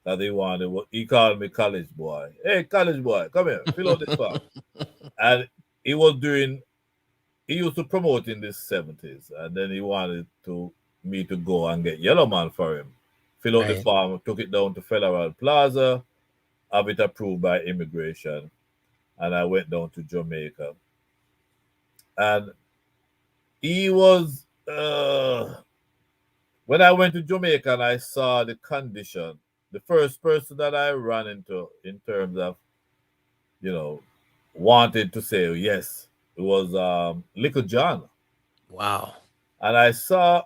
S6: that he wanted. He called me college boy. Hey, college boy, come here, fill out this form. And he was doing. He used to promote in the 70s, and then he wanted to me to go and get Yellow Man for him. Fill out the
S2: Right.
S6: form, took it down to Federal Plaza, have it approved by immigration, and I went down to Jamaica. And he was when I went to Jamaica and I saw the condition, the first person that I ran into in terms of, you know, wanted to say yes, it was Little John.
S2: Wow.
S6: And I saw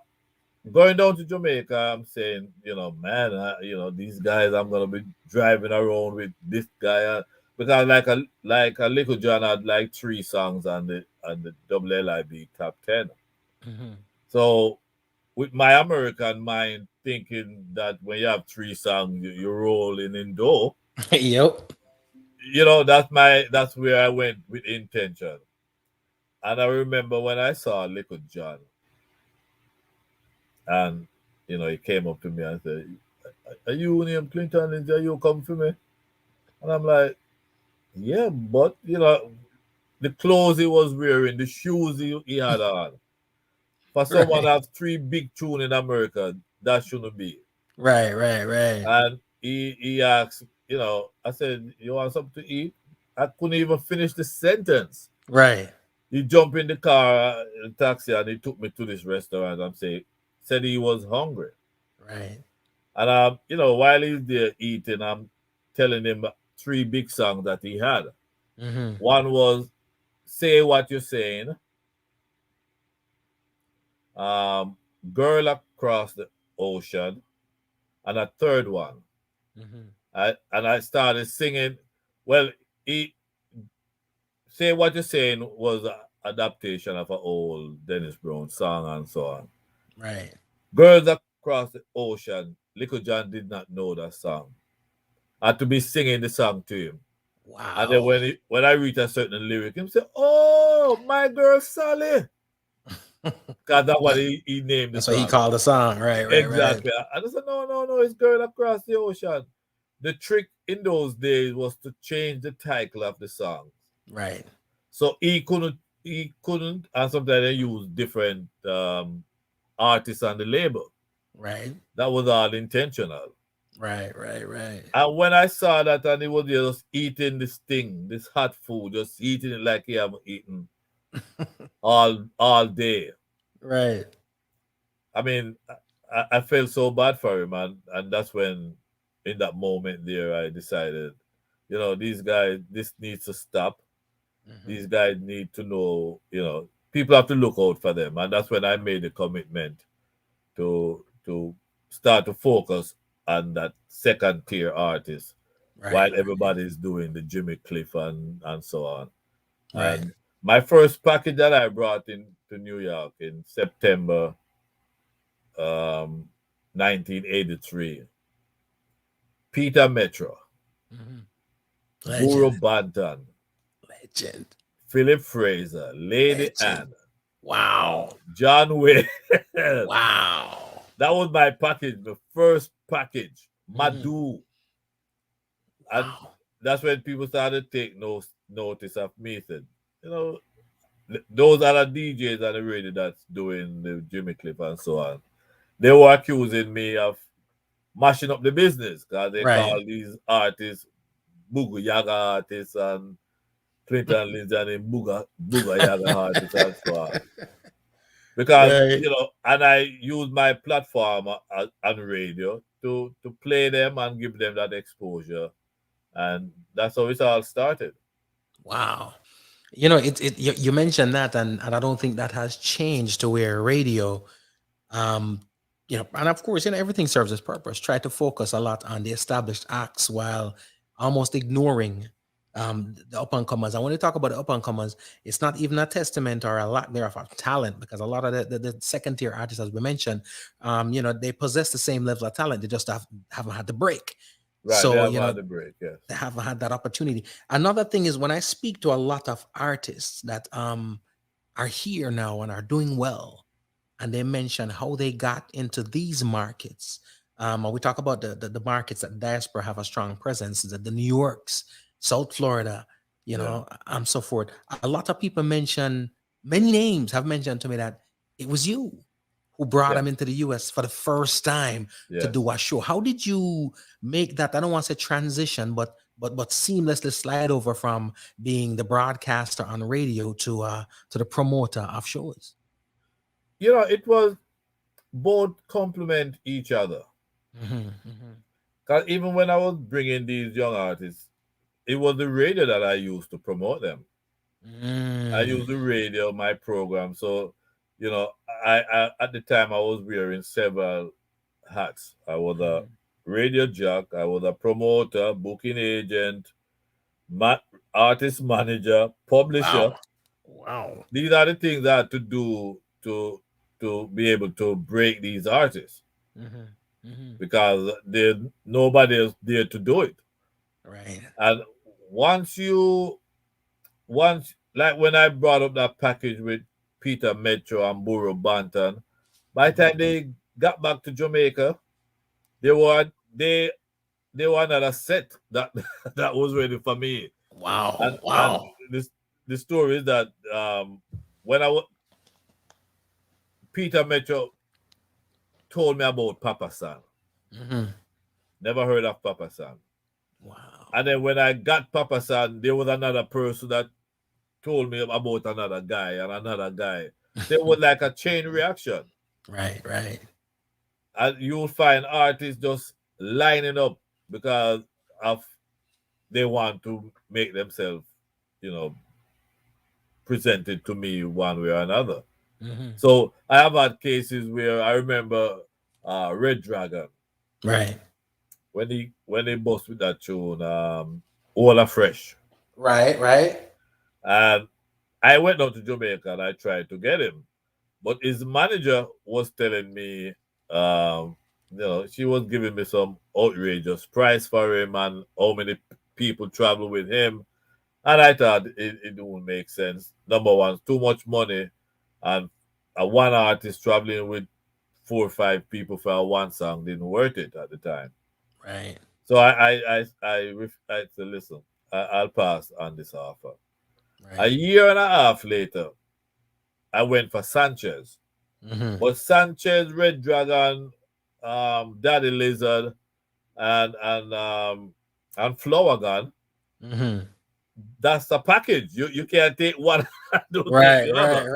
S6: going down to Jamaica, I'm saying, man, these guys, I'm gonna be driving around with this guy, because like a Little John had like 3 songs on the WLIB top 10.
S2: Mhm.
S6: So with my American mind, thinking that when you have 3 songs, you're rolling in dough.
S2: Yep.
S6: That's where I went with intention. And I remember when I saw Little John, and he came up to me and said, "Are you named Clinton? Lindsay? Are you come for me?" And I'm like, "Yeah, but the clothes he was wearing, the shoes he had on, for someone
S2: Right.
S6: that have 3 big tune in America, that shouldn't be."
S2: Right. Right. Right.
S6: And he asked, I said, "You want something to eat?" I couldn't even finish the sentence.
S2: Right.
S6: He jumped in the car, in the taxi, and he took me to this restaurant and said he was hungry.
S2: Right.
S6: And while he's there eating, I'm telling him 3 big songs that he had.
S2: Hmm.
S6: One was "Say What You're Saying," um, "Girl Across the Ocean," and a third one.
S2: Hmm.
S6: And I started singing. Well, he "Say What You're Saying" was an adaptation of an old Dennis Brown song and so on.
S2: Right.
S6: "Girls Across the Ocean" Little John did not know that song. I had to be singing the song to him.
S2: Wow.
S6: And then when I reach a certain lyric, him say, "Oh, my girl Sally," because that's what he named the
S2: That's
S6: song.
S2: what he called the song. Right.
S6: Exactly. I just said, no, it's Girl Across the Ocean. The trick in those days was to change the title of the song.
S2: Right.
S6: So he couldn't, and sometimes they use different artists on the label.
S2: Right.
S6: That was all intentional.
S2: Right.
S6: And when I saw that, and he was just eating this thing, this hot food, just eating it like he haven't eaten all day.
S2: Right.
S6: I mean, I felt so bad for him, and that's when, in that moment there, I decided, these guys, this needs to stop. These guys need to know, people have to look out for them, and that's when I made the commitment to start to focus on that second tier artist,
S2: Right.
S6: while everybody's doing the Jimmy Cliff and so on.
S2: Right.
S6: And my first package that I brought in to New York in September 1983, Peter Metro, Buru
S2: Legend.
S6: Banton,
S2: Legend.
S6: Philip Fraser, Lady
S2: Legend.
S6: Anne,
S2: Wow.
S6: John Wayne.
S2: Wow.
S6: That was my package, the first package, Madu. And that's when people started to take notice of me. Said, those other DJs on the radio that's doing the Jimmy Cliff and so on, they were accusing me of mashing up the business because they
S2: Right.
S6: call these artists Booga Yaga artists and Clinton Lindsay and Booga Yaga artists and so on. Because,
S2: Right.
S6: and I use my platform on radio to play them and give them that exposure. And that's how it all started.
S2: Wow. You mentioned that, and I don't think that has changed to where radio, um, and of course, everything serves its purpose. Try to focus a lot on the established acts while almost ignoring the up and comers. And when you talk about the up and comers, it's not even a testament or a lack thereof of talent, because a lot of the second tier artists, as we mentioned, they possess the same level of talent. They just haven't had the break.
S6: Right.
S2: So,
S6: they haven't had the break, yes.
S2: They haven't had that opportunity. Another thing is, when I speak to a lot of artists that are here now and are doing well, and they mention how they got into these markets. And we talk about the markets that diaspora have a strong presence, the New Yorks, South Florida, and so forth. A lot of people many names have mentioned to me that it was you who brought them into the US for the first time to do a show. How did you make that? I don't want to say transition, but seamlessly slide over from being the broadcaster on radio to the promoter of shows?
S6: It was both complement each other. Because even when I was bringing these young artists, it was the radio that I used to promote them. I used the radio, my program. So, I at the time I was wearing several hats. I was a radio jock, I was a promoter, booking agent, artist manager, publisher.
S2: Wow.
S6: These are the things I had to do to be able to break these artists, because nobody else there to do it.
S2: Right.
S6: And once like when I brought up that package with Peter Metro and Buru Banton, by the time they got back to Jamaica, they were another set that that was ready for me.
S2: Wow.
S6: And the story is that when Peter Metro told me about Papa San. Never heard of Papa San.
S2: Wow.
S6: And then when I got Papa San, there was another person that told me about another guy and another guy. There was like a chain reaction.
S2: Right.
S6: And you'll find artists just lining up because of they want to make themselves, presented to me one way or another. So I have had cases where I remember Red Dragon.
S2: Right.
S6: When they bust with that tune, All Afresh.
S2: Right.
S6: And I went down to Jamaica and I tried to get him. But his manager was telling me she was giving me some outrageous price for him and how many people travel with him. And I thought it wouldn't make sense. Number one, too much money, and a one artist traveling with 4 or 5 people for a one song didn't worth it at the time.
S2: Right.
S6: So I said, listen, I'll pass on this offer. A
S2: Right.
S6: year and a half later, I went for Sanchez,
S2: Mm-hmm.
S6: but Sanchez, Red Dragon, Daddy Lizard, and Flower Gun.
S2: Mm-hmm.
S6: That's the package. You can't take one and don't take
S2: Right.
S6: the other.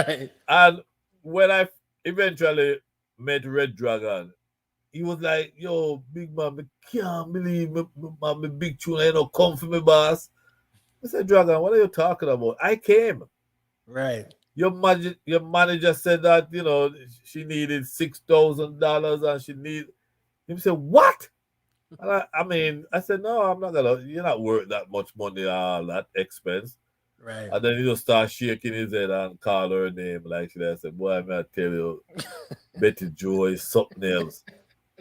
S2: Right.
S6: And when I eventually met Red Dragon, he was like, "Yo, big man, I can't believe my big tune ain't no come for me, boss." I said, "Dragon, what are you talking about? I came.
S2: Right.
S6: Your manager said that she needed $6,000 and she need." He said, "What?" And I mean, I said, "No, I'm not gonna. You're not worth that much money, that expense."
S2: Right.
S6: And then he just start shaking his head and call her name like she. I said, "Boy, I'm gonna tell you, Betty Joe is something else."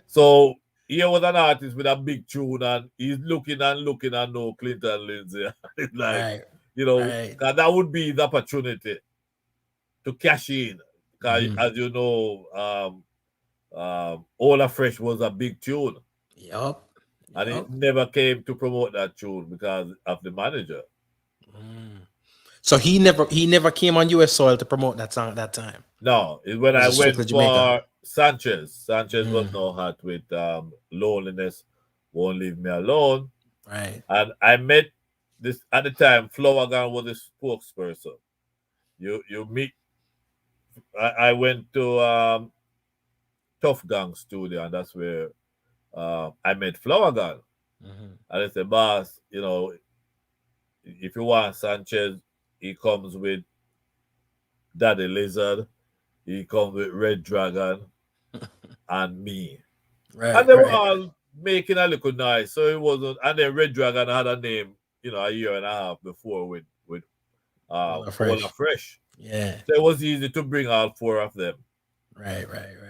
S6: So here was an artist with a big tune, and he's looking and looking and no Clinton Lindsay. It's like,
S2: Right.
S6: 'cause that would be the opportunity to cash in. Because
S2: Mm-hmm.
S6: as you know, All Fresh was a big tune,
S2: Yup.
S6: and he never came to promote that tune because of the manager.
S2: Mm. So he never came on US soil to promote that song at that time.
S6: No, it's when
S2: It was
S6: I
S2: a strictly
S6: went
S2: Jamaica.
S6: for Sanchez. Sanchez was
S2: Mm.
S6: no hot with Loneliness Won't Leave Me Alone.
S2: Right.
S6: And I met this at the time. Flower Gun was the spokesperson. You meet. I went to Tough Gang Studio, and that's where I met Flower Gun.
S2: Mm-hmm.
S6: And I said, "Boss, if you want Sanchez, he comes with Daddy Lizard. He comes with Red Dragon and me."
S2: Right.
S6: And they were
S2: Right.
S6: all making a little noise. So it wasn't. And then Red Dragon had a name, a year and a half before with
S2: All
S6: All
S2: fresh.
S6: Fresh.
S2: Yeah.
S6: So it was easy to bring all four of them
S2: Right.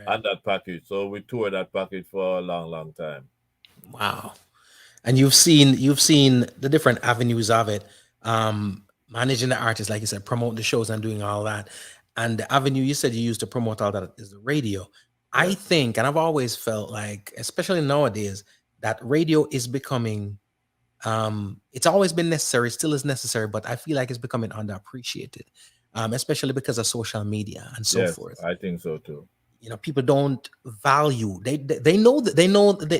S6: and that package. So we toured that package for a long, long time.
S2: Wow. And you've seen the different avenues of it. Managing the artists, like you said, promoting the shows and doing all that. And the avenue you said you used to promote all that is the radio. I think, and I've always felt like, especially nowadays, that radio is becoming it's always been necessary, still is necessary, but I feel like it's becoming underappreciated. Especially because of social media and so
S6: Yes,
S2: forth.
S6: I think so too.
S2: People don't value, they know that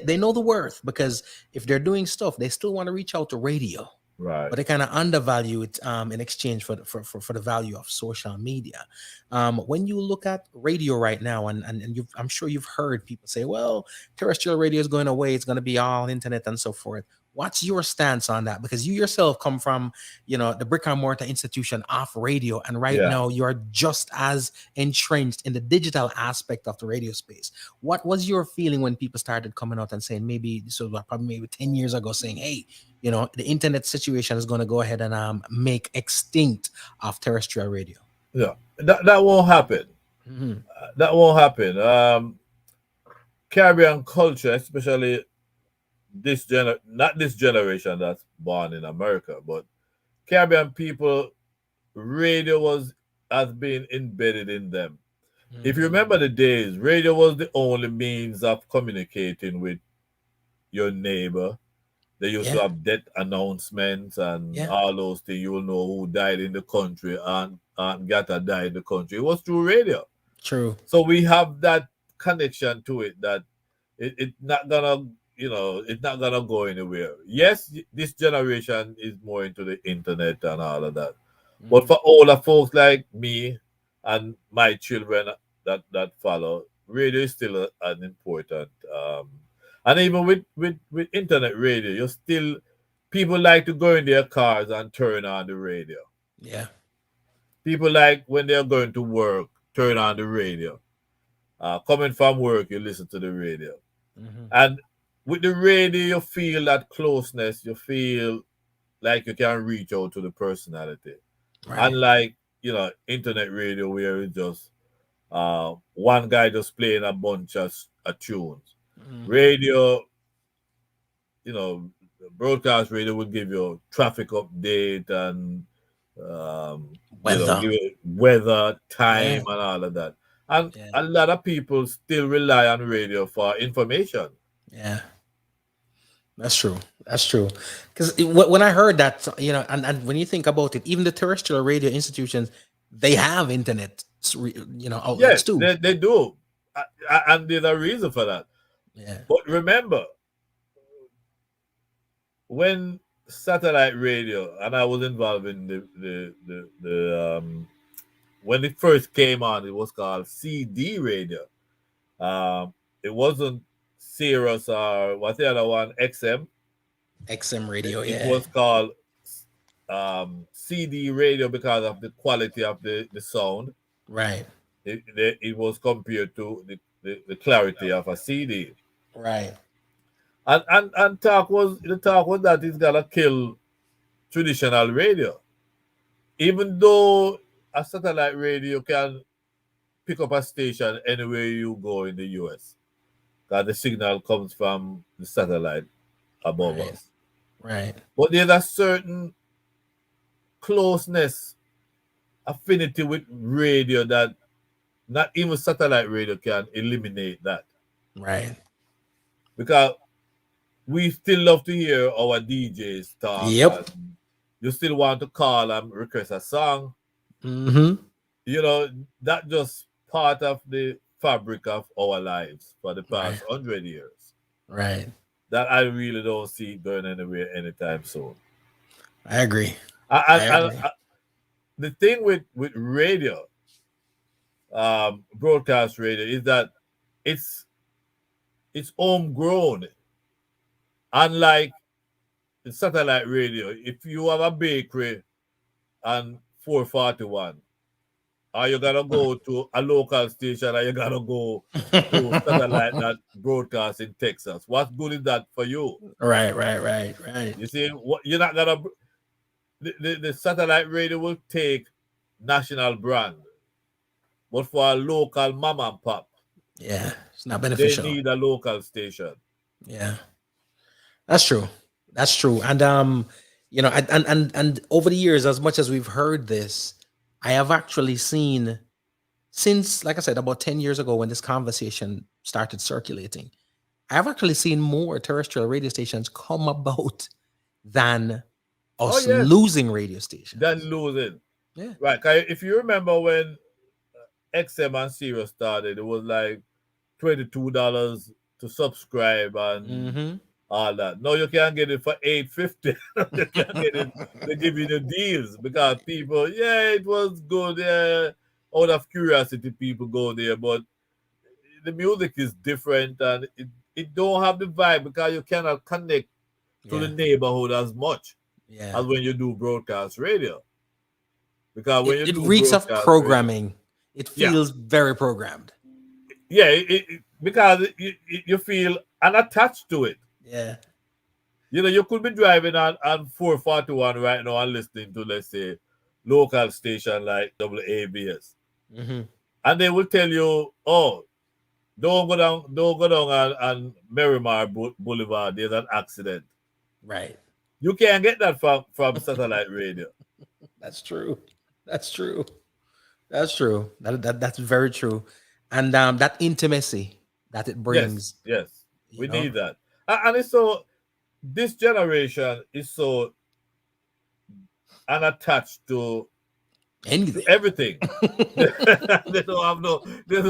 S2: they know the worth, because if they're doing stuff, they still want to reach out to radio,
S6: Right.
S2: but they kind of undervalue it in exchange for the value of social media. When you look at radio right now, and I'm sure you've heard people say, well, terrestrial radio is going away, it's going to be all internet and so forth. What's your stance on that? Because you yourself come from, the brick and mortar institution of radio, and right
S6: Yeah.
S2: now you are just as entrenched in the digital aspect of the radio space. What was your feeling when people started coming out and saying, maybe this was probably maybe 10 years ago, saying, hey, the internet situation is going to go ahead and make extinct of terrestrial radio?
S6: Yeah, that won't happen.
S2: Mm-hmm.
S6: That won't happen. Caribbean culture, especially not this generation that's born in America, but Caribbean people, radio has been embedded in them. If you remember the days, radio was the only means of communicating with your neighbor. They used to have death announcements and all those things. You will know who died in the country and Gata died in the country. It was through radio.
S2: True.
S6: So we have that connection to it that it's not gonna, it's not gonna go anywhere. Yes, this generation is more into the internet and all of that. But for older folks like me and my children that follow, radio is still an important. And even with internet radio, people like to go in their cars and turn on the radio.
S2: Yeah.
S6: People like when they're going to work, turn on the radio. Coming from work, you listen to the radio.
S2: Mm-hmm.
S6: And with the radio, you feel that closeness. You feel like you can reach out to the personality.
S2: Right.
S6: Unlike, internet radio where it's just one guy just playing a bunch of a tune.
S2: Mm.
S6: Radio, you know, broadcast radio would give you traffic update and
S2: Weather.
S6: give you weather,
S2: Yeah.
S6: time, and all of that. And
S2: Yeah.
S6: a lot of people still rely on radio for information.
S2: Yeah. That's true. That's true. Because when I heard that, and when you think about it, even the terrestrial radio institutions, they have internet, outlets
S6: Yes,
S2: too.
S6: they do. And there's a reason for that.
S2: Yeah.
S6: But remember, when satellite radio, and I was involved in the when it first came on, it was called CD radio. It wasn't Sirius or what's the other one, XM.
S2: XM radio.
S6: It
S2: Yeah.
S6: was called CD radio because of the quality of the sound.
S2: Right.
S6: It was compared to the clarity of a CD.
S2: Right.
S6: And the talk was that it's gonna kill traditional radio. Even though a satellite radio can pick up a station anywhere you go in the US. Because the signal comes from the satellite above
S2: Right.
S6: us.
S2: Right.
S6: But there's a certain closeness, affinity with radio that not even satellite radio can eliminate that.
S2: Right.
S6: Because we still love to hear our DJs talk.
S2: Yep.
S6: And you still want to call and request a song.
S2: Mm-hmm.
S6: That just part of the fabric of our lives for the past 100 years.
S2: Right.
S6: That I really don't see going anywhere anytime soon.
S2: I agree.
S6: The thing with radio, broadcast radio, is that it's homegrown. Unlike the satellite radio, if you have a bakery on 441, or you gotta go to a local station, or you gotta go to satellite that broadcasts in Texas, what good is that for you?
S2: Right.
S6: You see, you're not gonna. The satellite radio will take national brand, but for a local mom and pop,
S2: Yeah. It's not
S6: they
S2: beneficial.
S6: need a local station.
S2: Yeah. That's true. That's true. And and over the years, as much as we've heard this, I have actually seen since, like I said, about 10 years ago when this conversation started circulating, I have actually seen more terrestrial radio stations come about than us losing radio stations.
S6: Than losing.
S2: Yeah.
S6: Right. 'Cause if you remember when XM and Sirius started, it was like $22 to subscribe and all that. No, you can't get it for $8.50. You can't get it. They give you the deals because people, it was good. Yeah, out of curiosity, people go there, but the music is different and it don't have the vibe because you cannot connect to the neighborhood as much as when you do broadcast radio. Because when
S2: it reeks of programming. Radio, it feels very programmed.
S6: Yeah, because you feel unattached to it.
S2: Yeah.
S6: You could be driving on 441 right now and listening to, let's say, local station like WABS.
S2: Mm-hmm.
S6: And they will tell you, oh, don't go down on Merrimar Boulevard, there's an accident.
S2: Right.
S6: You can't get that from satellite radio.
S2: That's true. That's true. That's very true. And that intimacy that it brings.
S6: Yes. We need that. And it's so, this generation is so unattached to
S2: anything,
S6: everything. They don't have they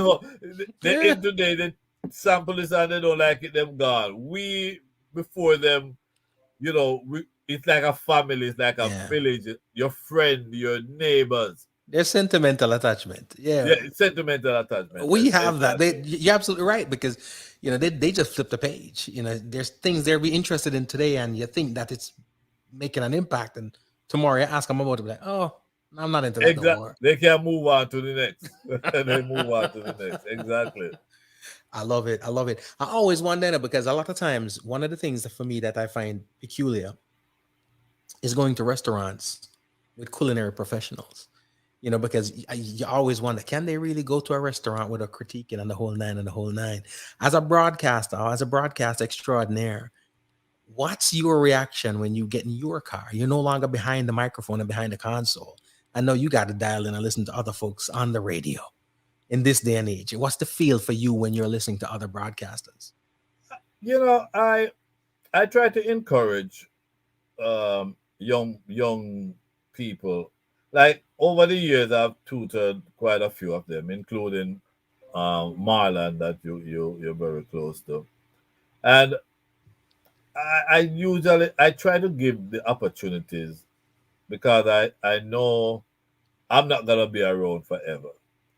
S6: today they sample this and they don't like it, them gone. We before them, it's like a family, it's like a village, your friend, your neighbors.
S2: There's sentimental attachment. Yeah,
S6: sentimental attachment.
S2: We have that. You're absolutely right, because they just flip the page. There's things they'll be interested in today, and you think that it's making an impact, and tomorrow you ask them about it, like, oh, I'm not into that no more.
S6: They can move on to the next. They move on to the next. Exactly.
S2: I love it. I always wonder, because a lot of times one of the things that for me that I find peculiar is going to restaurants with culinary professionals. You know, because you always wonder, can they really go to a restaurant with a critiquing and the whole nine and the whole nine? As a broadcaster, as a broadcast extraordinaire, what's your reaction when you get in your car? You're no longer behind the microphone and behind the console. I know you got to dial in and listen to other folks on the radio in this day and age. What's the feel for you when you're listening to other broadcasters?
S6: You know, I try to encourage young people. Like over the years, I've tutored quite a few of them, including Marlon that you're very close to, and I usually I try to give the opportunities because I know I'm not gonna be around forever,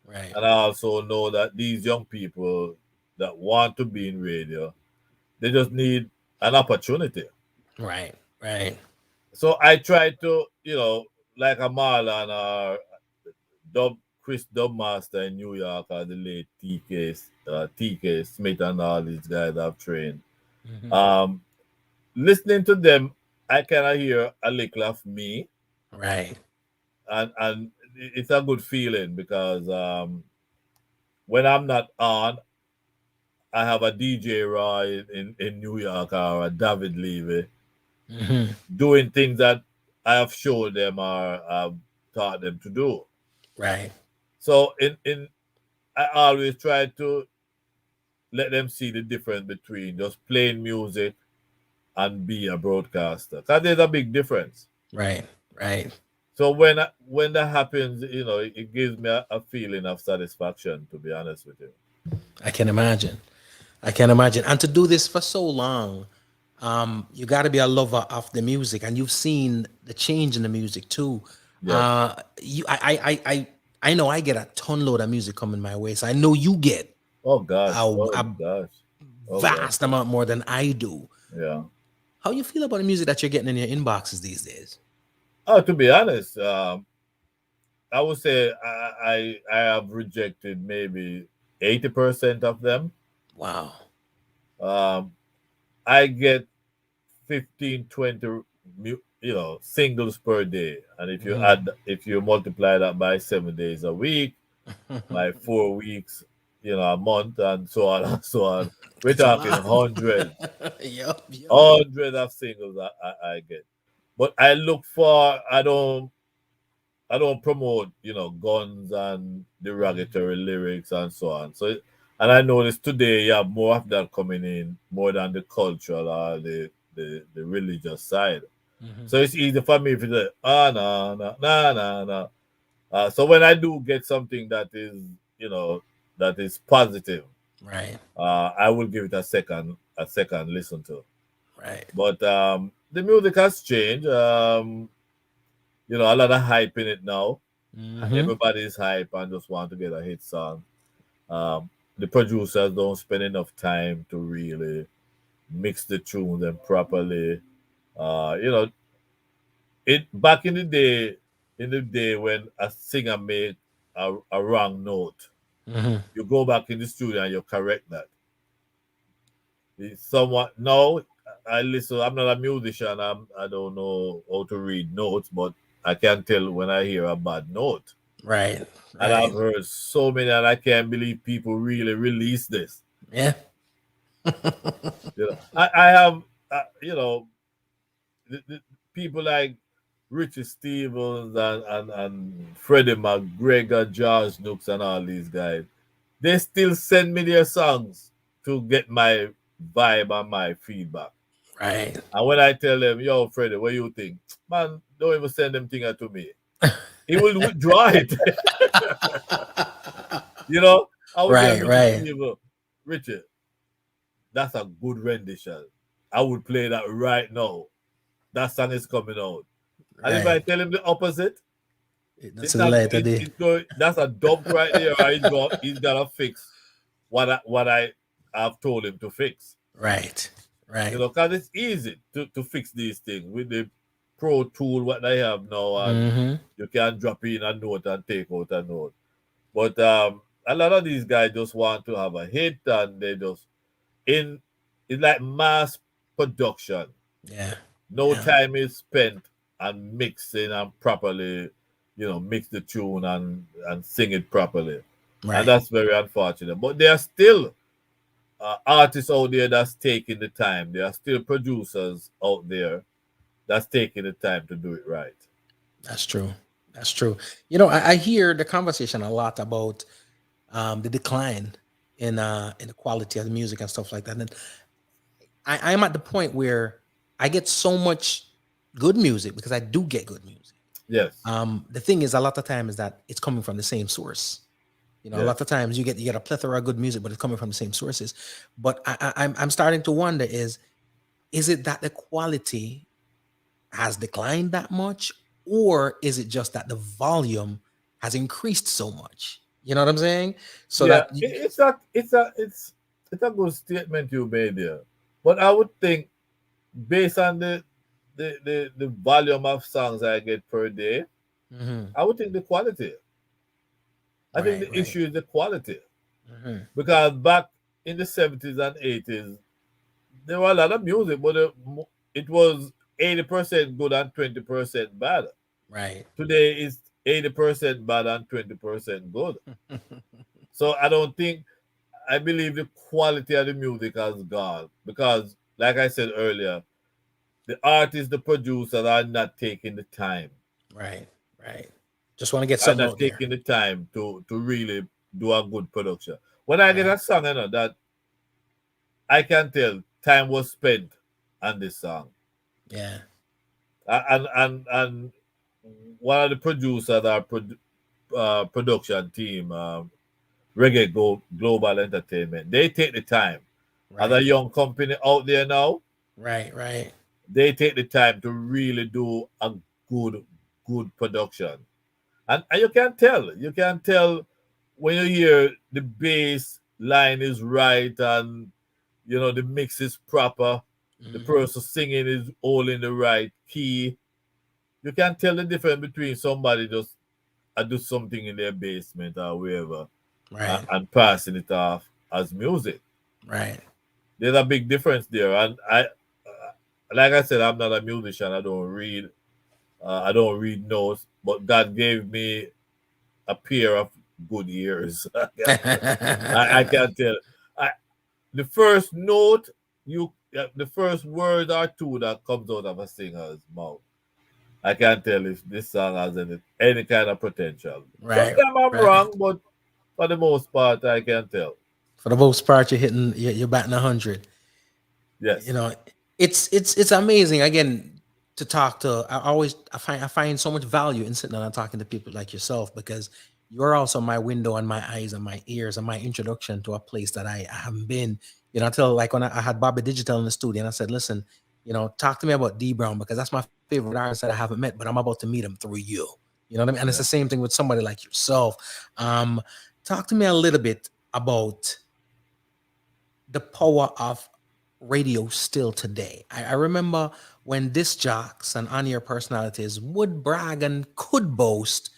S2: Right,
S6: and I also know that these young people that want to be in radio, they just need an opportunity.
S2: right, right.
S6: So I try to, like a Marlon or Dub Chris Dubmaster in New York or the late TK Smith and all these guys I've trained.
S2: Mhm.
S6: Um, Listening to them, I kind of hear a little of me,
S2: Right,
S6: and it's a good feeling because when I'm not on, I have a DJ Roy in New York or a David Levy
S2: mhm.
S6: doing things that I have showed them or I've taught them to do.
S2: Right,
S6: So in I always try to let them see the difference between just playing music and be a broadcaster. Because there's a big difference.
S2: right, right.
S6: So when that happens, it gives me a feeling of satisfaction. To be honest with you.
S2: I can imagine. I can imagine. And to do this for so long, you got to be a lover of the music, and you've seen the change in the music too.
S6: Yes.
S2: I know I get a ton load of music coming my way, so I know you get
S6: Oh gosh. Oh
S2: a
S6: gosh. Oh gosh.
S2: vast amount more than I do.
S6: Yeah.
S2: How you feel about the music that you're getting in your inboxes these days?
S6: Oh, to be honest, I would say I have rejected maybe 80% of them.
S2: Wow.
S6: Um, I get 15, 20, singles per day, and if you multiply that by 7 days a week, by 4 weeks, a month, and so on and so on, we're
S2: It's a
S6: talking
S2: lot.
S6: hundreds,
S2: Yup, yup.
S6: hundreds of singles I get. But I don't promote, guns and derogatory lyrics and so on. So, and I notice today you have more of that coming in more than the cultural or the religious side.
S2: Mhm.
S6: So it's easy for me to say, no, no, no, no, no. So when I do get something you know, that is positive,
S2: Right,
S6: I will give it a second listen to.
S2: right.
S6: But the music has changed. A lot of hype in it now.
S2: Hmm.
S6: Everybody's hype and just want to get a hit song. Um, the producers don't spend enough time to really mix the tunes and properly. Uh, you know, it back in the day when a singer made a wrong note,
S2: Hmm.
S6: you go back in the studio and you correct that. It's somewhat no, I listen. I'm not a musician. I don't know how to read notes, but I can tell when I hear a bad note.
S2: Right,
S6: And I've
S2: right.
S6: heard so many, and I can't believe people really release this.
S2: Yeah.
S6: I have, the people like Richie Stevens and Freddie McGregor, George Nooks, and all these guys. They still send me their songs to get my vibe and my feedback.
S2: Right.
S6: And when I tell them, yo, Freddie, what you think? Man, don't even send them thing to me. He will withdraw it. I would tell
S2: Right,
S6: Richie
S2: right,
S6: Stevens, Richard, that's a good rendition. I would play that right now. That song is coming out. And if I
S2: right.
S6: tell him the opposite,
S2: That's
S6: it's
S2: a
S6: not
S2: later day.
S6: it's going that's a dub right there. Or he's gotta fix what I have told him to fix.
S2: Right, right.
S6: Because it's easy to fix these things with the pro tool what they have now, and
S2: Hmm.
S6: you can drop in a note and take out a note. But a lot of these guys just want to have a hit, and they just in it's like mass production.
S2: Yeah,
S6: No
S2: yeah.
S6: time is spent on mixing and properly, mix the tune and sing it properly.
S2: Right.
S6: And that's very unfortunate. But there are still artists out there that's taking the time. There are still producers out there that's taking the time to do it right.
S2: That's true. That's true. You know, I hear the conversation a lot about the decline in the quality of the music and stuff like that. And I am at the point where I get so much good music because I do get good music.
S6: Yes.
S2: The thing is, a lot of times that it's coming from the same source. You know, a
S6: Yes.
S2: lot of times you get a plethora of good music, but it's coming from the same sources. But I'm starting to wonder: is it that the quality has declined that much, or is it just that the volume has increased so much? You know what I'm saying? So
S6: Yeah,
S2: that
S6: it's a good statement you made there. But I would think based on the volume of songs I get per day,
S2: Mhm.
S6: I would think the quality. I think
S2: Right,
S6: the
S2: right.
S6: issue is the quality.
S2: Mhm.
S6: Because back in the 70s and 80s, there were a lot of music, but it was 80% good and 20% bad.
S2: Right.
S6: Today is 80% bad and 20% good. So I believe the quality of the music has gone because, like I said earlier, the artists, the producers are not taking the time,
S2: Right, right. Just want to get
S6: are
S2: something
S6: not
S2: out there.
S6: taking the time to really do a good production. When I get
S2: Right.
S6: a song, that I can tell time was spent on this song.
S2: Yeah.
S6: And one of the producers, our production team, Reggae Global Entertainment, they take the time. As a
S2: Right.
S6: young company out there now,
S2: Right. Right.
S6: they take the time to really do a good, good production. And you can tell when you hear the bass line is right and the mix is proper, the
S2: Mhm.
S6: person singing is all in the right key. You can tell the difference between somebody just do something in their basement or wherever
S2: Right.
S6: and passing it off as music.
S2: Right.
S6: There's a big difference there. And like I said, I'm not a musician. I don't read. I don't read notes. But God gave me a pair of good ears. I can tell. I, the first note, the first word or two that comes out of a singer's mouth, I can't tell if this song has any kind of potential.
S2: Right.
S6: Sometimes I'm
S2: Right.
S6: wrong, but for the most part, I can tell.
S2: For the most part, you're batting 100. You
S6: Yes.
S2: know, it's amazing again to talk to. I find so much value in sitting down and talking to people like yourself because you're also my window and my eyes and my ears and my introduction to a place that I haven't been. You know, until like when I had Bobby Digital in the studio and I said, listen, talk to me about D Brown because that's my favorite artist that I haven't met, but I'm about to meet him through you. You know what I mean? And it's
S6: Yeah.
S2: the same thing with somebody like yourself. Talk to me a little bit about the power of radio still today. I remember when disc jocks and on-air personalities would brag and could boast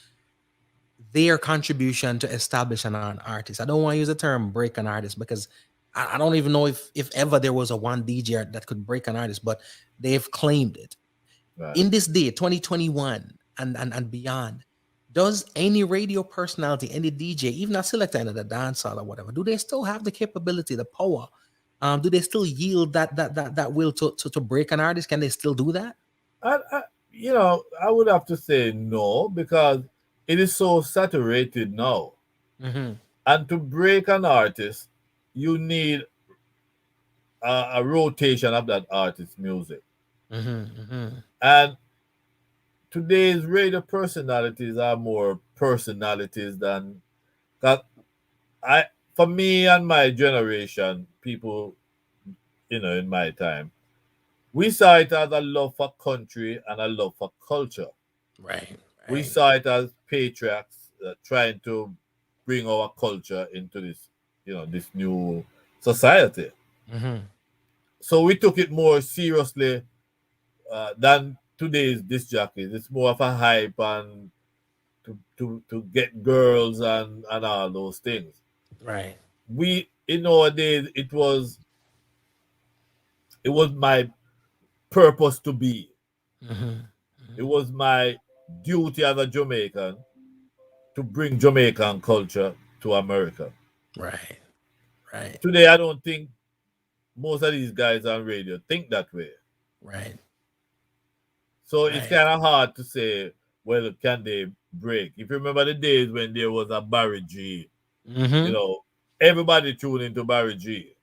S2: their contribution to establish an artist. I don't want to use the term break an artist because I don't even know if ever there was a one DJ that could break an artist, but they've claimed it.
S6: Right.
S2: In this day, 2021 and beyond, does any radio personality, any DJ, even a selector in the dance hall or whatever, do they still have the capability, the power? Do they still yield that will to break an artist? Can they still do that?
S6: I would have to say no because it is so saturated now.
S2: Mm-hmm.
S6: And to break an artist, you need a rotation of that artist's music.
S2: Mm-hmm. Mm-hmm.
S6: And today's radio personalities are more personalities than. 'Cause I, for me and my generation, people, in my time, we saw it as a love for country and a love for culture.
S2: Right.
S6: We
S2: Right.
S6: saw it as patriots trying to bring our culture into this new society.
S2: Mm-hmm.
S6: So we took it more seriously than today's disc jockeys. It's more of a hype and to get girls and all those things.
S2: Right.
S6: We in nowadays it was my purpose to be.
S2: Mm-hmm.
S6: It
S2: Mm-hmm.
S6: was my duty as a Jamaican to bring Jamaican culture to America.
S2: Right. Right.
S6: Today, I don't think most of these guys on radio think that way.
S2: Right.
S6: So it's
S2: Right.
S6: kind of hard to say, well, can they break? If you remember the days when there was a Barry G,
S2: Mm-hmm.
S6: everybody tuned into Barry G.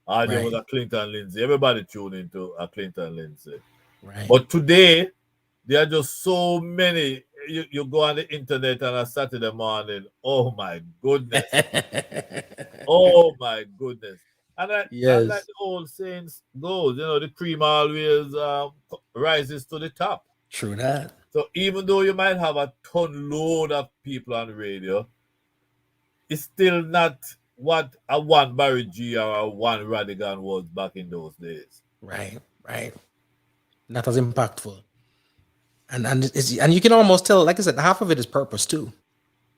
S6: There was
S2: Right.
S6: a Clinton Lindsay. Everybody tuned into a Clinton Lindsay.
S2: Right.
S6: But today, there are just so many. You go on the internet on a Saturday morning. Oh my goodness. Oh my goodness. And like
S2: Yes.
S6: the old sayings goes, the cream always rises to the top.
S2: True that.
S6: So even though you might have a ton load of people on the radio, it's still not what a one Barry G or a one Radigan was back in those days.
S2: Right. Right. Not as impactful. And you can almost tell, like I said, half of it is purpose too.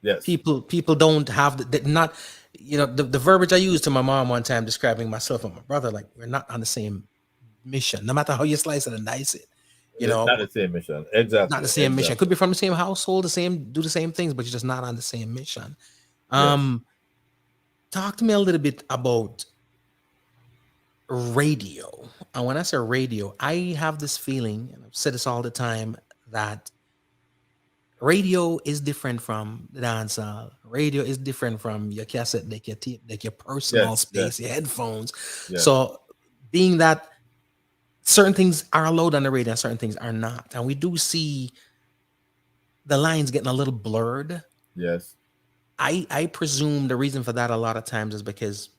S6: Yes.
S2: People don't have not, the verbiage I used to my mom one time describing myself and my brother, like we're not on the same mission, no matter how you slice it and dice it.
S6: It's not the same mission. Exactly.
S2: Not the same mission. Could be from the same household, do the same things, but you're just not on the same mission. Talk to me a little bit about radio. And when I say radio, I have this feeling, and I've said this all the time, that radio is different from the dancehall. Radio is different from your cassette deck, your tape deck, your personal space, your headphones.
S6: Yes.
S2: So being that certain things are allowed on the radio and certain things are not. And we do see the lines getting a little blurred.
S6: Yes.
S2: I presume the reason for that a lot of times is because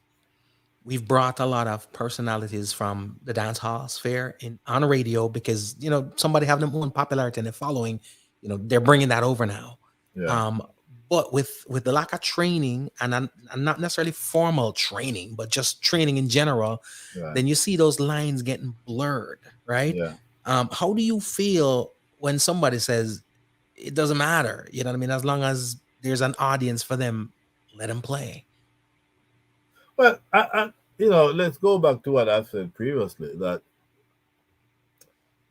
S2: we've brought a lot of personalities from the dance hall sphere on radio because, somebody have their own popularity and their following, they're bringing that over now.
S6: Yeah.
S2: But with the lack of training and not necessarily formal training, but just training in general, then you see those lines getting blurred, right?
S6: Yeah.
S2: How do you feel when somebody says it doesn't matter? You know what I mean? As long as there's an audience for them, let them play.
S6: Well, let's go back to what I said previously, that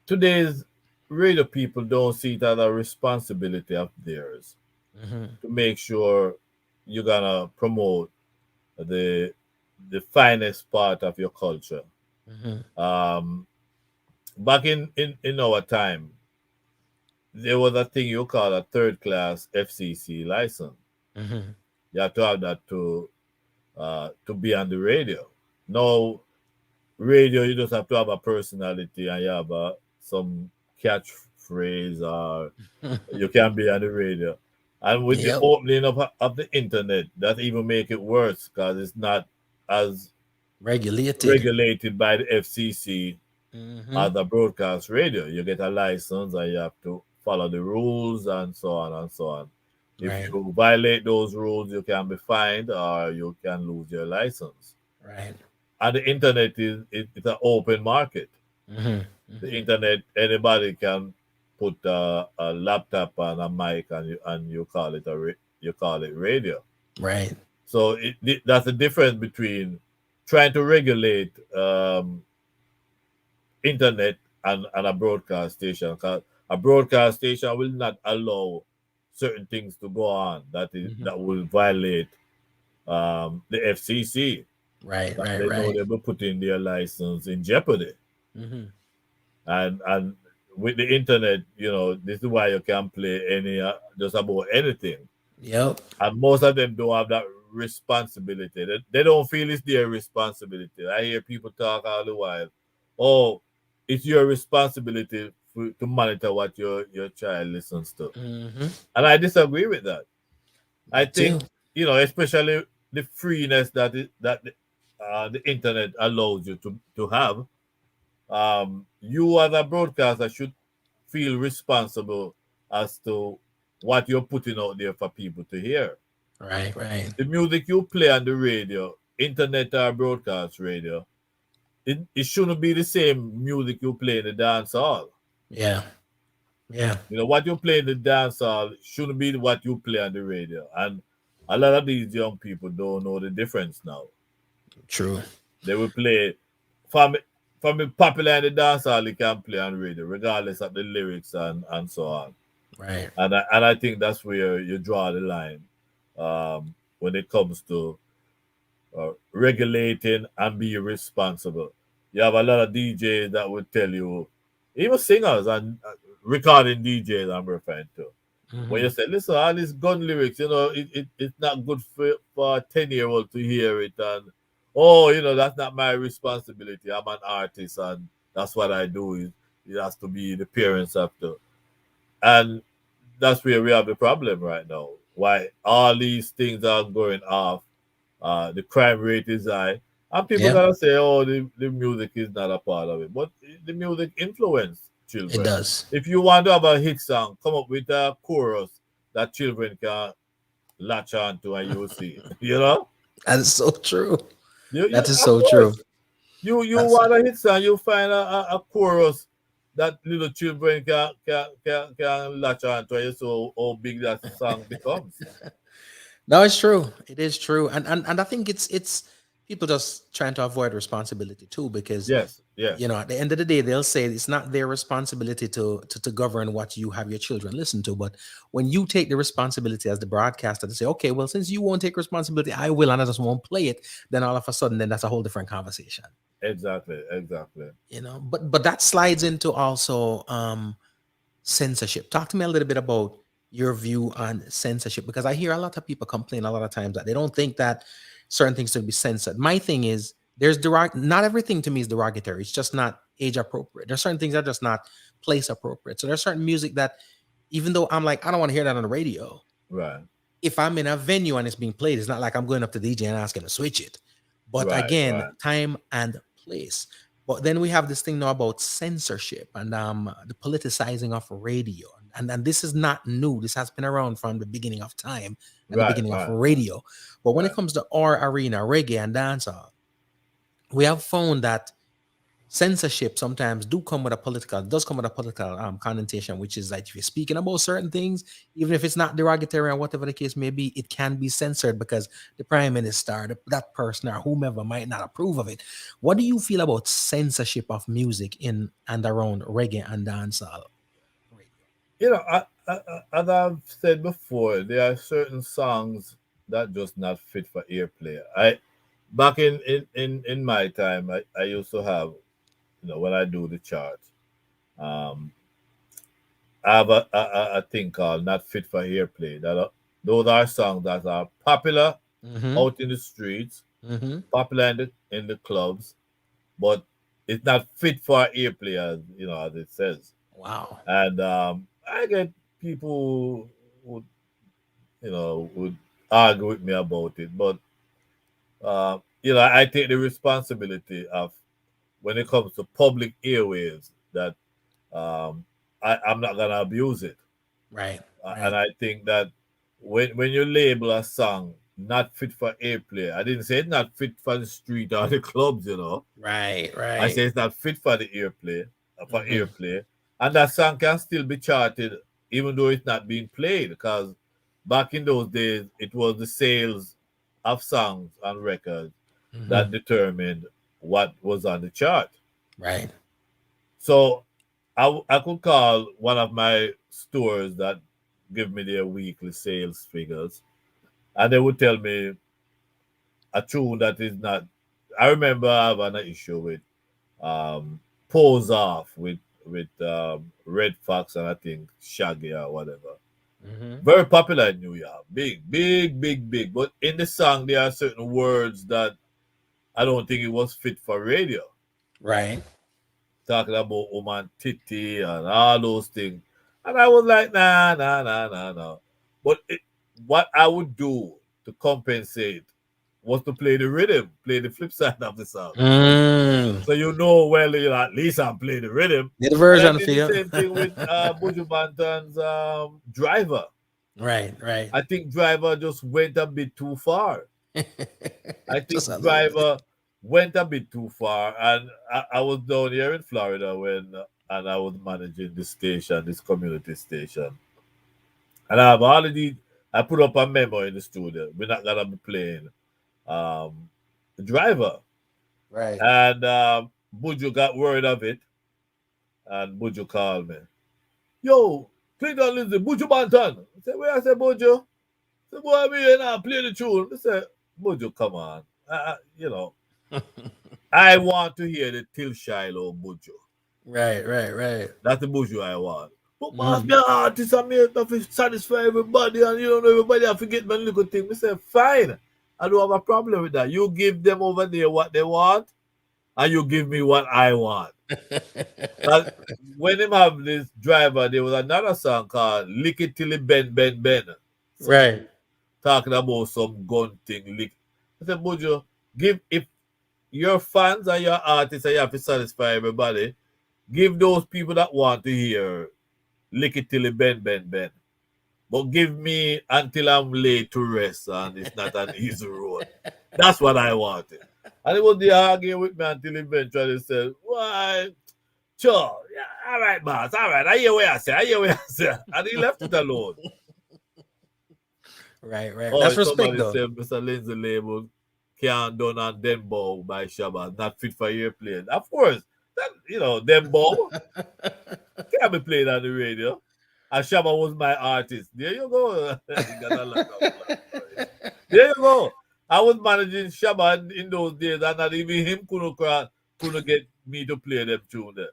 S6: today's radio people don't see it as a responsibility of theirs to make sure you're gonna promote the finest part of your culture. Back in our time, there was a thing you call a third class FCC license. You have to have that to be on the radio. Now, radio, you just have to have a personality and you have some catchphrase, or you can be on the radio. And with the opening of the internet, that even make it worse because it's not as regulated by the FCC as a broadcast radio. You get a license and you have to follow the rules and so on and so on. If you violate those rules, you can be fined or you can lose your license.
S2: Right.
S6: And the internet it's an open market. The internet, anybody can put a laptop and a mic and you call it radio.
S2: Right.
S6: So that's the difference between trying to regulate internet and a broadcast station. Because a broadcast station will not allow certain things to go on that will violate the FCC.
S2: Right.
S6: They know they will put in their license in jeopardy. And with the internet, this is why you can play just about anything.
S2: Yep.
S6: And most of them don't have that responsibility. They don't feel it's their responsibility. I hear people talk all the while. Oh, it's your responsibility to monitor what your child listens to. And I disagree with that. I think, especially the freeness that the internet allows you to have, you as a broadcaster should feel responsible as to what you're putting out there for people to hear.
S2: Right.
S6: The music you play on the radio, internet or broadcast radio, it shouldn't be the same music you play in the dance hall.
S2: Yeah.
S6: What you play in the dance hall shouldn't be what you play on the radio. And a lot of these young people don't know the difference now.
S2: True.
S6: They will play from the popular in the dance hall, they can play on radio, regardless of the lyrics and so on.
S2: Right.
S6: And I think that's where you draw the line when it comes to regulating and be responsible. You have a lot of DJs that would tell you, even singers and recording DJs, I'm referring to. When you say, listen, all these gun lyrics, it's not good for a 10-year-old to hear it. And, oh, that's not my responsibility. I'm an artist and that's what I do. It has to be the parents have to. And that's where we have the problem right now. Why all these things are going off. The crime rate is high. And people
S2: Yeah,
S6: gonna say, oh, the music is not a part of it. But the music influence
S2: it
S6: children.
S2: does.
S6: If you want to have a hit song, come up with a chorus that children can latch on to and you will see.
S2: That is so true.
S6: You
S2: That is
S6: of
S2: so true.
S6: course. You
S2: That's
S6: want a hit song, you find a chorus that little children can latch on to and you so how big that song becomes.
S2: No, it's true. It is true, and I think it's people just trying to avoid responsibility too, because
S6: Yes, yes.
S2: at the end of the day they'll say it's not their responsibility to govern what you have your children listen to. But when you take the responsibility as the broadcaster to say, okay, well, since you won't take responsibility, I will, and I just won't play it, then all of a sudden, then that's a whole different conversation.
S6: Exactly, exactly.
S2: But that slides into also censorship. Talk to me a little bit about your view on censorship, because I hear a lot of people complain a lot of times that they don't think that certain things should be censored. My thing is, not everything to me is derogatory. It's just not age appropriate. There's certain things that are just not place appropriate. So there's certain music that, even though I'm like, I don't want to hear that on the radio,
S6: Right,
S2: if I'm in a venue and it's being played, it's not like I'm going up to the DJ and asking to switch it. But
S6: right,
S2: again,
S6: right,
S2: time and place. But then we have this thing now about censorship and the politicizing of radio. And this is not new. This has been around from the beginning of time and the
S6: right,
S2: beginning of
S6: right,
S2: radio. But when it
S6: right.
S2: comes to our arena, reggae and dancehall, we have found that censorship sometimes does come with a political connotation, which is like if you're speaking about certain things, even if it's not derogatory or whatever the case may be, it can be censored because the prime minister, that person or whomever might not approve of it. What do you feel about censorship of music in and around reggae and dancehall radio?
S6: As I've said before, there are certain songs that just not fit for airplay. I back in my time, I used to have, when I do the chart, um, I have a thing called not fit for airplay. Those are songs that are popular
S2: Mm-hmm.
S6: out in the streets,
S2: Mm-hmm.
S6: popular in the clubs, but it's not fit for airplay as it says.
S2: Wow.
S6: And I get people who would argue with me about it, but I take the responsibility of when it comes to public airwaves that um, I'm not gonna abuse it.
S2: Right.
S6: And
S2: Right.
S6: I think that when you label a song not fit for airplay, I didn't say it's not fit for the street or the clubs.
S2: Right.
S6: I
S2: Right.
S6: say it's not fit for the airplay,
S2: Mm-hmm.
S6: and that song can still be charted even though it's not being played. Because back in those days, it was the sales of songs and records
S2: Mm-hmm.
S6: that determined what was on the chart.
S2: Right.
S6: So I could call one of my stores that give me their weekly sales figures, and they would tell me a tune that is not. I remember having an issue with um, Pose Off with Red Fox and I think Shaggy or whatever.
S2: Mm-hmm.
S6: Very popular in New York. Big, big, big, big. But in the song, there are certain words that I don't think it was fit for radio.
S2: Right.
S6: Talking about woman titty and all those things. And I was like, nah, nah, nah, nah, nah. But what I would do to compensate was to play the rhythm, play the flip side of the song.
S2: Mm.
S6: So well, at least I'm playing the rhythm.
S2: Need a
S6: And I
S2: version
S6: did
S2: for
S6: the
S2: you.
S6: same thing with Buju Banton's Driver.
S2: Right. Right.
S6: I think Driver just went a bit too far. I
S2: Just
S6: think
S2: a little bit.
S6: Driver went a bit too far. And I was down here in Florida and I was managing this station, this community station. And I put up a memo in the studio. We're not going to be playing um, Driver.
S2: Right.
S6: And Buju got word of it. And Buju called me. Yo, Clinton Lindsay, Buju Banton. I said, where I said Buju? I said, boy, I'm here now, play the tune. I said, Buju, come on. You know, I want to hear the Till Shiloh Buju.
S2: Right.
S6: That's the Buju I want. But boss,
S2: Mm.
S6: me an artist and me have to satisfy everybody and you don't know everybody have to get my little thing. I say, fine. I don't have a problem with that. You give them over there what they want and you give me what I want. But when them have this driver, there was another song called Lick It Till It Bend, Bend, Bend.
S2: Right.
S6: Talking about some gun thing. Lick. I said, Buju, give if your fans and your artists and you have to satisfy everybody, give those people that want to hear Lick It Till It Bend, Bend, Bend. But give me Until I'm Laid to Rest and It's Not an Easy Road. That's what I wanted. And it was the arguing with me until eventually said, why? Sure. Yeah, all right, boss. All right. I hear what I say. And he left it alone.
S2: Right.
S6: Oh,
S2: That's respect,
S6: somebody
S2: though.
S6: said Mr. Lindsay label can't done on Dembow by Shabba, not fit for airplane. Of course, that, Dembow can't be played on the radio. And Shabba was my artist. There you go. He got a lot of flack for it. There you go. I was managing Shabba in those days, and not even him couldn't get me to play them tune there.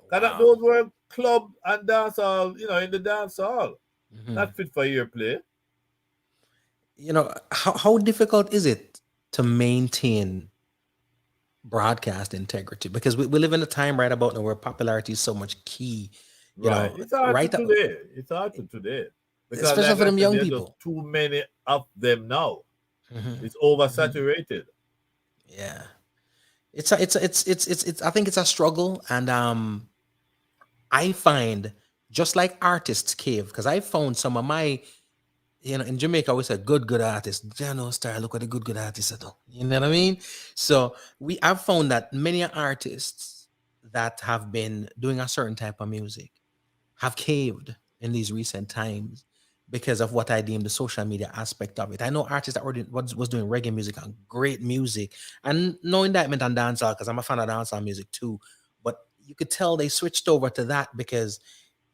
S6: Because those were club and dance hall, in the dance hall. Not fit for airplay.
S2: How difficult is it to maintain broadcast integrity? Because we live in a time right about now where popularity is so much key.
S6: Right. It's hard
S2: right
S6: to today. It's hard to today. Because
S2: especially
S6: like
S2: for
S6: I
S2: them
S6: said,
S2: young
S6: there's
S2: people.
S6: just too many of them now.
S2: Mhm.
S6: It's oversaturated.
S2: Yeah, it's I think it's a struggle, and I find just like artists cave, because I found some of my, in Jamaica we say good artists. Star, look what the good artists are doing. You know what I mean? So I've found that many artists that have been doing a certain type of music have caved in these recent times because of what I deem the social media aspect of it. I know artists that was doing reggae music and great music, and no indictment on dancehall because I'm a fan of dancehall music too. But you could tell they switched over to that because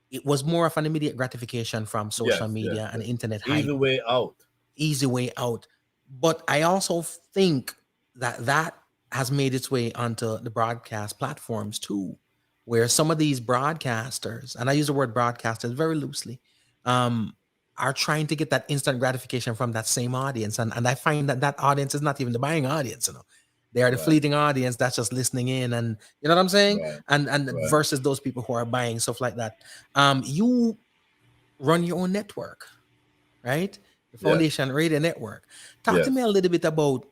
S2: it was more of an immediate gratification from social
S6: Yes.
S2: media and internet hype,
S6: Easy way out.
S2: easy way out. But I also think that has made its way onto the broadcast platforms too, where some of these broadcasters, and I use the word broadcasters very loosely, um, are trying to get that instant gratification from that same audience. And I find that audience is not even the buying audience, They are the
S6: Right.
S2: fleeting audience that's just listening in, and you know what I'm saying?
S6: Right.
S2: And
S6: Right.
S2: versus those people who are buying stuff like that. You run your own network, right? The
S6: Yes.
S2: Foundation Radio Network. Talk to
S6: Yes.
S2: me a little bit about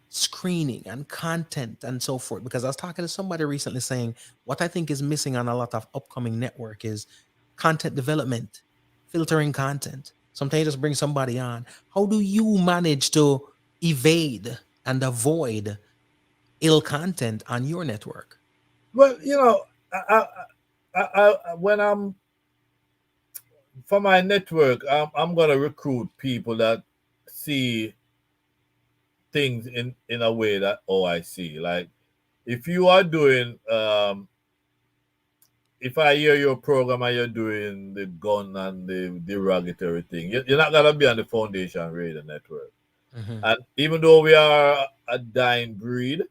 S2: screening and content and so forth, because I was talking to somebody recently saying what I think is missing on a lot of upcoming network is content development, filtering content. Sometimes you just bring somebody on. How do you manage to evade and avoid ill content on your network?
S6: Well, when I'm for my network, I'm gonna recruit people that see things in a way that I see. Like if you are doing if I hear your program and you're doing the gun and the derogatory thing, you're not gonna be on the Foundation Radio Network.
S2: Mhm.
S6: And even though we are a dying breed,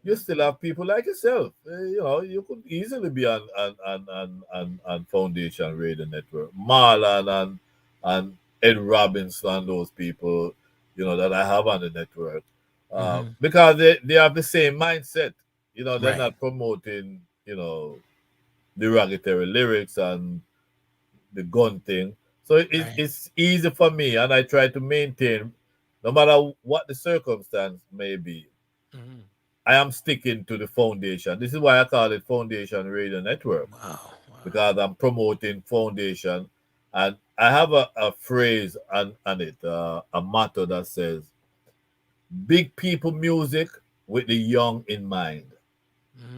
S6: you
S2: Mhm.
S6: still have people like yourself. You could easily be on Foundation Radio Network. Marlon and Ed Robinson and those people, that I have on the network.
S2: Mhm.
S6: Because they have the same mindset. They're
S2: Right.
S6: not promoting, derogatory lyrics and the gun thing. So
S2: Right.
S6: it's easy for me, and I try to maintain, no matter what the circumstance may be,
S2: Mhm.
S6: I am sticking to the foundation. This is why I call it Foundation Radio Network,
S2: Wow.
S6: because I'm promoting foundation. And I have a phrase on it, a motto that says, big people music with the young in mind.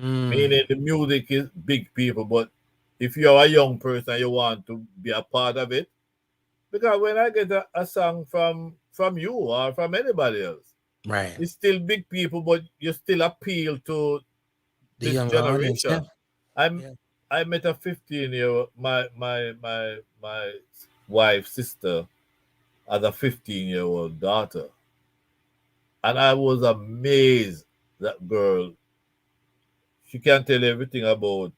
S2: Mm.
S6: Meaning the music is big people, but if you're a young person, you want to be a part of it. Because when I get a song from you or from anybody else,
S2: Right.
S6: it's still big people, but you still appeal to
S2: The
S6: this
S2: younger audience. Yeah.
S6: generation. I'm
S2: Yeah.
S6: I met a 15-year my my wife's sister has a 15-year-old daughter, and I was amazed. That girl, she can tell everything about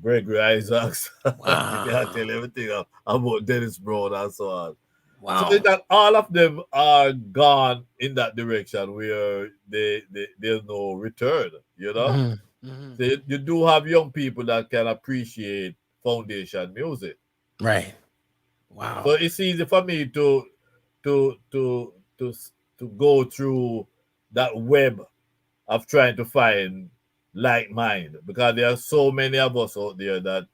S6: Gregory Isaacs. She can tell everything about Dennis Brown and so on. So
S2: Wow.
S6: that all of them are gone in that direction where there's no return, you know.
S2: Mhm. Mhm.
S6: So you do have young people that can appreciate foundation music.
S2: Right.
S6: So
S2: Wow.
S6: it's easy for me to to to to go through that web of trying to find like mind, because there are so many of us out there that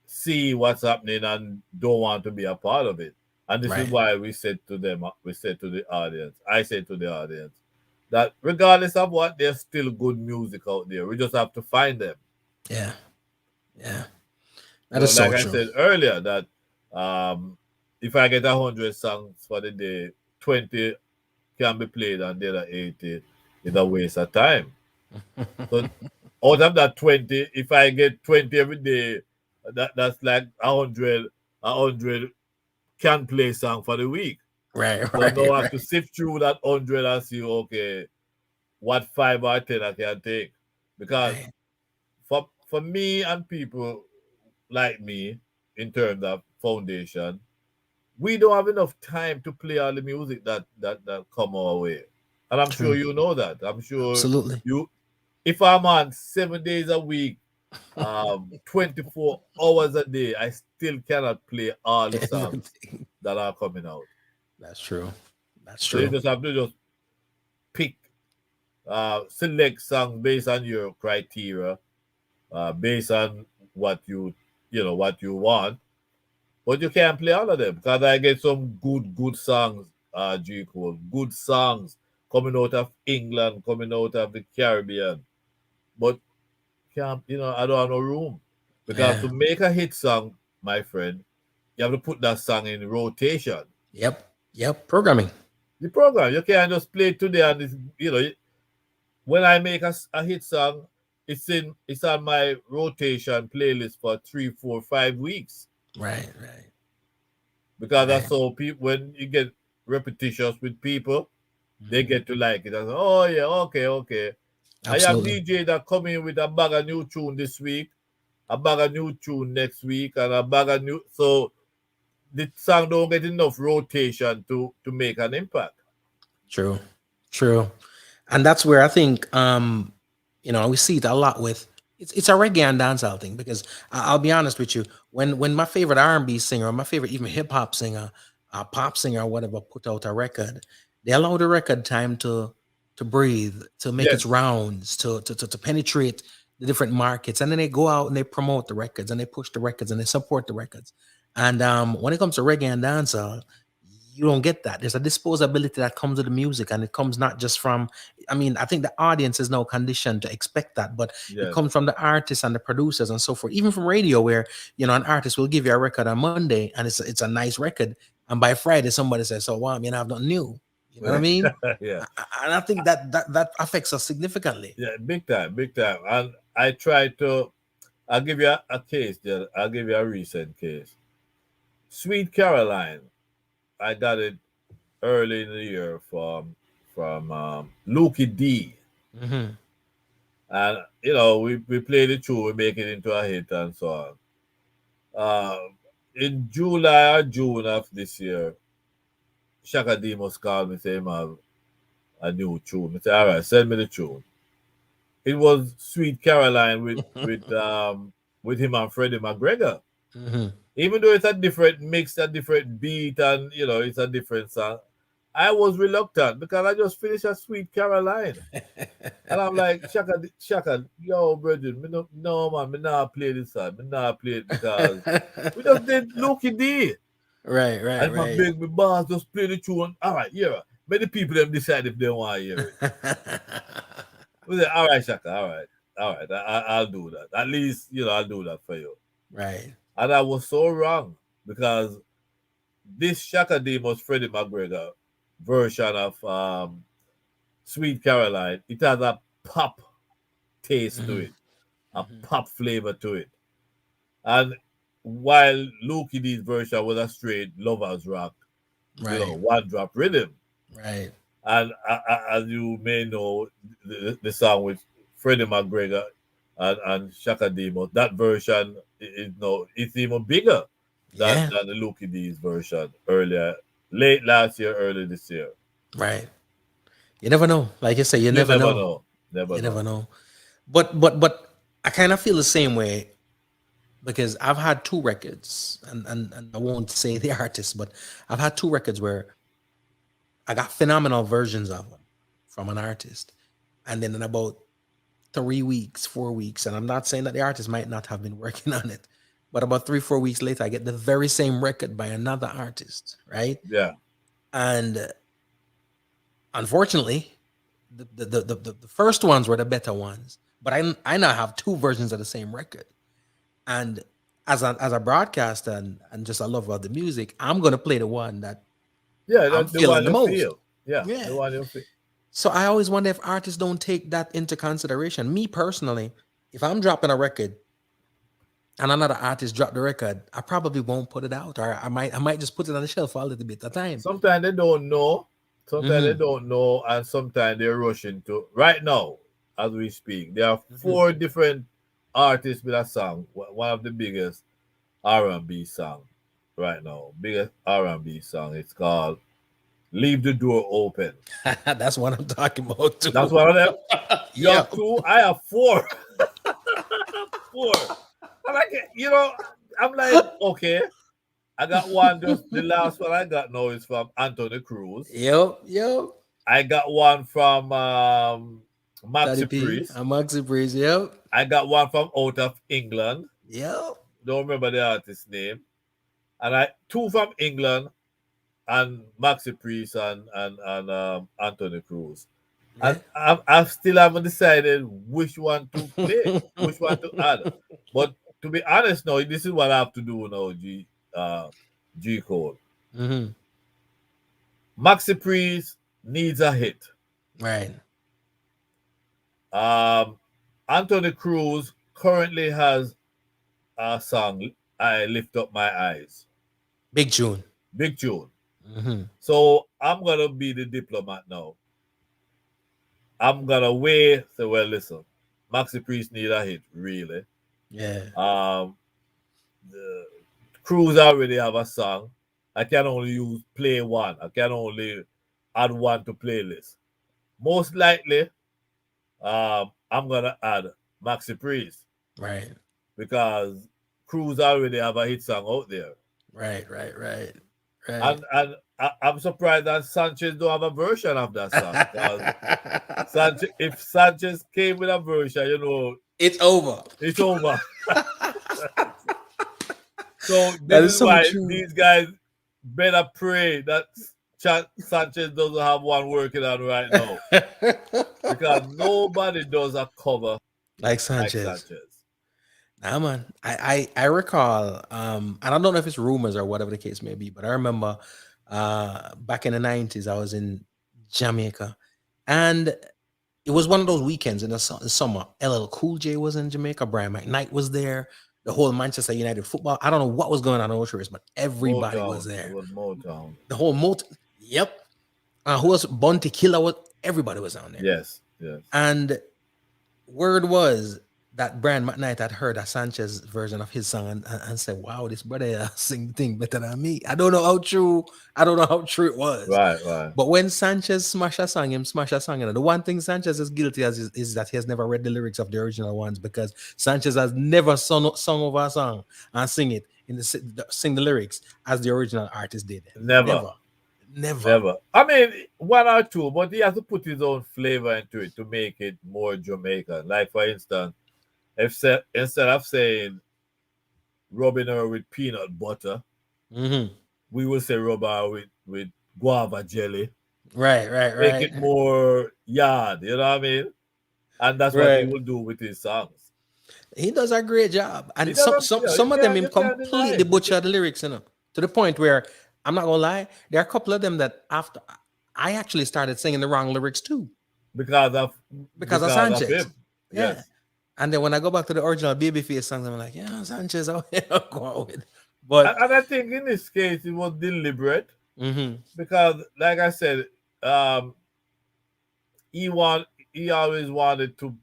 S6: see what's happening and don't want to be a part of it. And this is
S2: Right.
S6: why we said to them, we said to the audience, I said to the audience, that regardless of what, there's still good music out there. We just have to find them.
S2: Yeah. Yeah.
S6: You
S2: That
S6: know,
S2: is
S6: like
S2: so
S6: I
S2: true.
S6: said earlier, that if I get 100 songs for the day, 20 can be played and the other 80 is a waste of time. So out of that 20, if I get 20 every day, that's like 100 can play song for the week.
S2: Right.
S6: So now
S2: Right.
S6: I have to
S2: Right.
S6: sift through that 100 and see, okay, what 5 or 10 I can take. Because
S2: Right.
S6: for me and people like me, in terms of foundation, we don't have enough time to play all the music that come our way. And I'm sure
S2: True.
S6: you know that. I'm sure
S2: Absolutely.
S6: you, if I'm on 7 days a week, 24 hours a day, I still cannot play all the songs
S2: Everything.
S6: that are coming out.
S2: That's true. That's
S6: So you
S2: true.
S6: just have to just pick, select songs based on your criteria, based on what what you want. But you can't play all of them, because I get some good songs, G Cole, good songs coming out of England, coming out of the Caribbean. But can't, I don't have no room. Because
S2: Yeah.
S6: to make a hit song, my friend, you have to put that song in rotation.
S2: Yep. Yep. Programming.
S6: The program, you can't just play it today and when I make a hit song, it's on my rotation playlist for 3, 4, 5 weeks.
S2: Right. Right.
S6: Because that's
S2: Right.
S6: how people, when you get repetitious with people, they
S2: Mhm.
S6: get to like it. And, oh yeah, okay, okay. I have
S2: Absolutely.
S6: DJ that come in with a bag of new tune this week, a bag of new tune next week, and a bag of new. So the song don't get enough rotation to make an impact.
S2: True. True. And that's where I think we see it a lot with it's a reggae and dancehall thing because I'll be honest with you, when my favorite R&B singer or my favorite even hip hop singer, pop singer or whatever put out a record, they allow the record time to breathe, to make its
S6: Yes.
S2: rounds, to penetrate the different markets, and then they go out and they promote the records and they push the records and they support the records. And when it comes to reggae and dancehall, you don't get that. There's a disposability that comes with the music, and it comes not just from. I mean, I think the audience is now conditioned to expect that, but it
S6: Yes.
S2: comes from the artists and the producers and so forth. Even from radio, where an artist will give you a record on Monday, and it's a nice record, and by Friday somebody says, "So, wow, I mean, I have nothing new." You know what I mean?
S6: Yeah.
S2: And I think that affects us significantly.
S6: Yeah, big time, big time. And I try to. I'll give you a case there. I'll give you a recent case. Sweet Caroline. I got it early in the year from Lukey D.
S2: Hmm.
S6: And we played it through, we make it into a hit and so on. In July or June of this year, Shaka Demos called me, say him have a new tune. I said, all right, send me the tune. It was Sweet Caroline with him and Freddie McGregor.
S2: Hmm.
S6: Even though it's a different mix, a different beat, and it's a different song, I was reluctant because I just finished a Sweet Caroline. And I'm like, Shaka, yo, brother, no, man, me not play this song. Me not play it because we just did Loki D.
S2: Right, right,
S6: And my
S2: right.
S6: big, my boss just play the tune. All right, yeah. Many people them decide if they want to hear it. We say, all right, Shaka, all right, I'll do that. At least, I'll do that for you.
S2: Right.
S6: And I was so wrong because this Shaka Demos Freddie McGregor version of Sweet Caroline, it has a pop taste to
S2: Hmm.
S6: it, a
S2: Hmm.
S6: pop flavor to it. And while Lukie D's version was a straight lovers rock,
S2: Right.
S6: one drop rhythm.
S2: Right.
S6: And as you may know, the song with Freddie McGregor and Shaka Demo, that version it's even bigger
S2: Yeah.
S6: than the Lukie D's version late last year, early this year.
S2: Right. You never know. Like you say, you never know.
S6: Never
S2: You
S6: know.
S2: never know. But I kind of feel the same way because I've had two records, and I won't say the artist, but I've had two records where I got phenomenal versions of them from an artist, and then in about 3 weeks, 4 weeks, and I'm not saying that the artist might not have been working on it, but about 3-4 weeks later, I get the very same record by another artist, right?
S6: Yeah.
S2: And unfortunately, the first ones were the better ones, but I now have two versions of the same record. And as a broadcaster and just a lover of the music, I'm gonna play the one that
S6: Yeah,
S2: I'm
S6: that's the
S2: feeling
S6: one
S2: the
S6: you
S2: most.
S6: feel. Yeah,
S2: Yeah.
S6: the one you feel.
S2: So I always wonder if artists don't take that into consideration. Me personally, if I'm dropping a record and another artist drop the record, I probably won't put it out, or I might just put it on the shelf for a little bit at a time.
S6: Sometimes they don't know. Sometimes they don't know, and sometimes they're rushing to. Right now, as we speak, there are 4 different artists with a song. One of the biggest R&B song right now. Biggest R&B song. It's called "Leave the Door Open."
S2: That's what I'm talking about too.
S6: That's one of them. You
S2: Yeah.
S6: have 2. I have 4. 4. And I'm like, okay. I got one. Just the last one I got now is from Anthony Cruz.
S2: Yep.
S6: I got one from Maxi
S2: Daddy P.
S6: Priest.
S2: Maxi Priest. Yep.
S6: I got one from out of England.
S2: Yep.
S6: Don't remember the artist's name. And 2 from England and Maxi Priest and Anthony Cruz. And I still haven't decided which one to play, which one to add. But to be honest now, this is what I have to do now, G Cole. Maxi Priest needs a hit.
S2: Right.
S6: Anthony Cruz currently has a song, I Lift Up My Eyes.
S2: Big tune.
S6: So I'm going to be the diplomat now. I'm going to wait. So, well, listen, Maxi Priest need a hit, really.
S2: Yeah.
S6: The Cruz already have a song. I can only play one. I can only add one to playlist. Most likely, I'm gonna add Maxi Priest.
S2: Right.
S6: Because Cruz already have a hit song out there.
S2: Right.
S6: And I'm surprised that Sanchez don't have a version of that song. If Sanchez came with a version,
S2: it's over.
S6: It's over. So this is why these guys better pray that Sanchez doesn't have one working on right now. Because nobody does a cover
S2: like Sanchez. Nah, man. I recall, and I don't know if it's rumors or whatever the case may be, but I remember back in the 90s, I was in Jamaica, and it was one of those weekends in the summer. LL Cool J was in Jamaica, Brian McKnight was there, the whole Manchester United football. I don't know what was going on in Ocean, but everybody was there.
S6: It was Motown.
S2: The whole Motown. Yep. Who else? Bounty Killer. Everybody was down there.
S6: Yes.
S2: And word was that Brian McKnight had heard a Sanchez version of his song and said, "Wow, this brother sing the thing better than me." I don't know how true it was.
S6: Right.
S2: But when Sanchez smash a song. And the one thing Sanchez is guilty as is that he has never read the lyrics of the original ones, because Sanchez has never sung over a song and sing the lyrics as the original artist did. Never.
S6: I mean, one or two, but he has to put his own flavor into it to make it more Jamaican. Like, for instance, instead of saying rubbing her with peanut butter, we will say rub her with guava jelly.
S2: Right.
S6: Make it more yard, you know what I mean? And that's what he will do with his songs.
S2: He does a great job. And some of them him completely butcher the lyrics, to the point where, I'm not gonna lie, there are a couple of them that after I actually started singing the wrong lyrics too.
S6: Because of
S2: Sanchez.
S6: him.
S2: Yeah.
S6: Yes.
S2: And then when I go back to the original Babyface songs, I'm like, yeah, Sanchez, I'll go out with. But
S6: And I think in this case it was deliberate
S2: mhm,
S6: because, like I said, um, he want he always wanted to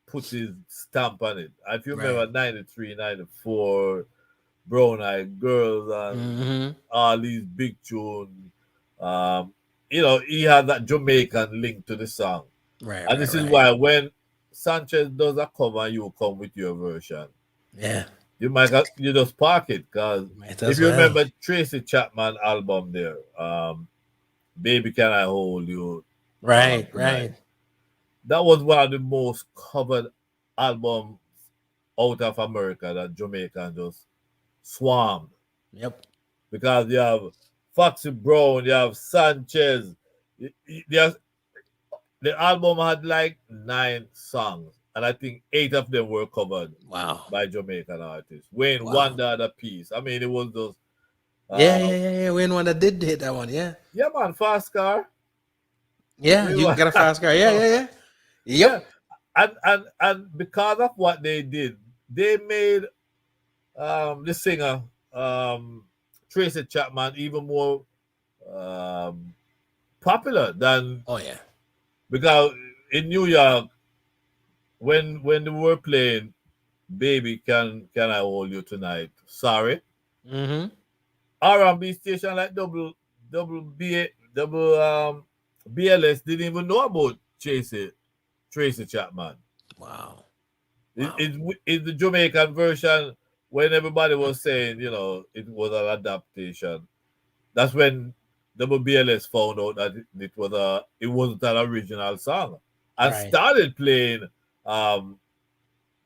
S6: put his stamp on it. If you remember
S2: right.
S6: 93, 94, Brown Eyed Girls and
S2: Mhm,
S6: all these big tunes, um, he had that Jamaican link to the song.
S2: right,
S6: And
S2: right,
S6: this is
S2: right.
S6: why when Sanchez does a cover, you come with your version.
S2: Yeah,
S6: You just park it because
S2: might
S6: if
S2: as
S6: you
S2: well.
S6: remember Tracy Chapman album there, Baby Can I Hold You
S2: Right,
S6: Tonight.
S2: right.
S6: That was one of the most covered albums out of America that Jamaican just swarmed
S2: Yep.
S6: because you have Foxy Brown, you have Sanchez. There's the album had like 9 songs, and I think 8 of them were covered
S2: Wow.
S6: by Jamaican artists. Wayne
S2: Wow.
S6: Wonder had a piece. I mean, it was just
S2: Yeah,
S6: uh,
S2: yeah, yeah, yeah. When one that did hit that one, yeah.
S6: yeah, man, fast car.
S2: Yeah,
S6: We
S2: you
S6: were,
S2: got a fast car. Yeah, yeah, yeah.
S6: yeah,
S2: Yep.
S6: and because of what they did, they made the singer Tracy Chapman even more um, popular than
S2: Oh yeah.
S6: because in New York when they were playing "Baby Can I Hold You Tonight," sorry,
S2: Mm-hmm.
S6: R&B station like BLS didn't even know about Tracy Chapman.
S2: Wow.
S6: It,
S2: Wow.
S6: it, it's the Jamaican version when everybody was saying, it was an adaptation. That's when WBLS found out that it wasn't an original song and
S2: Right.
S6: um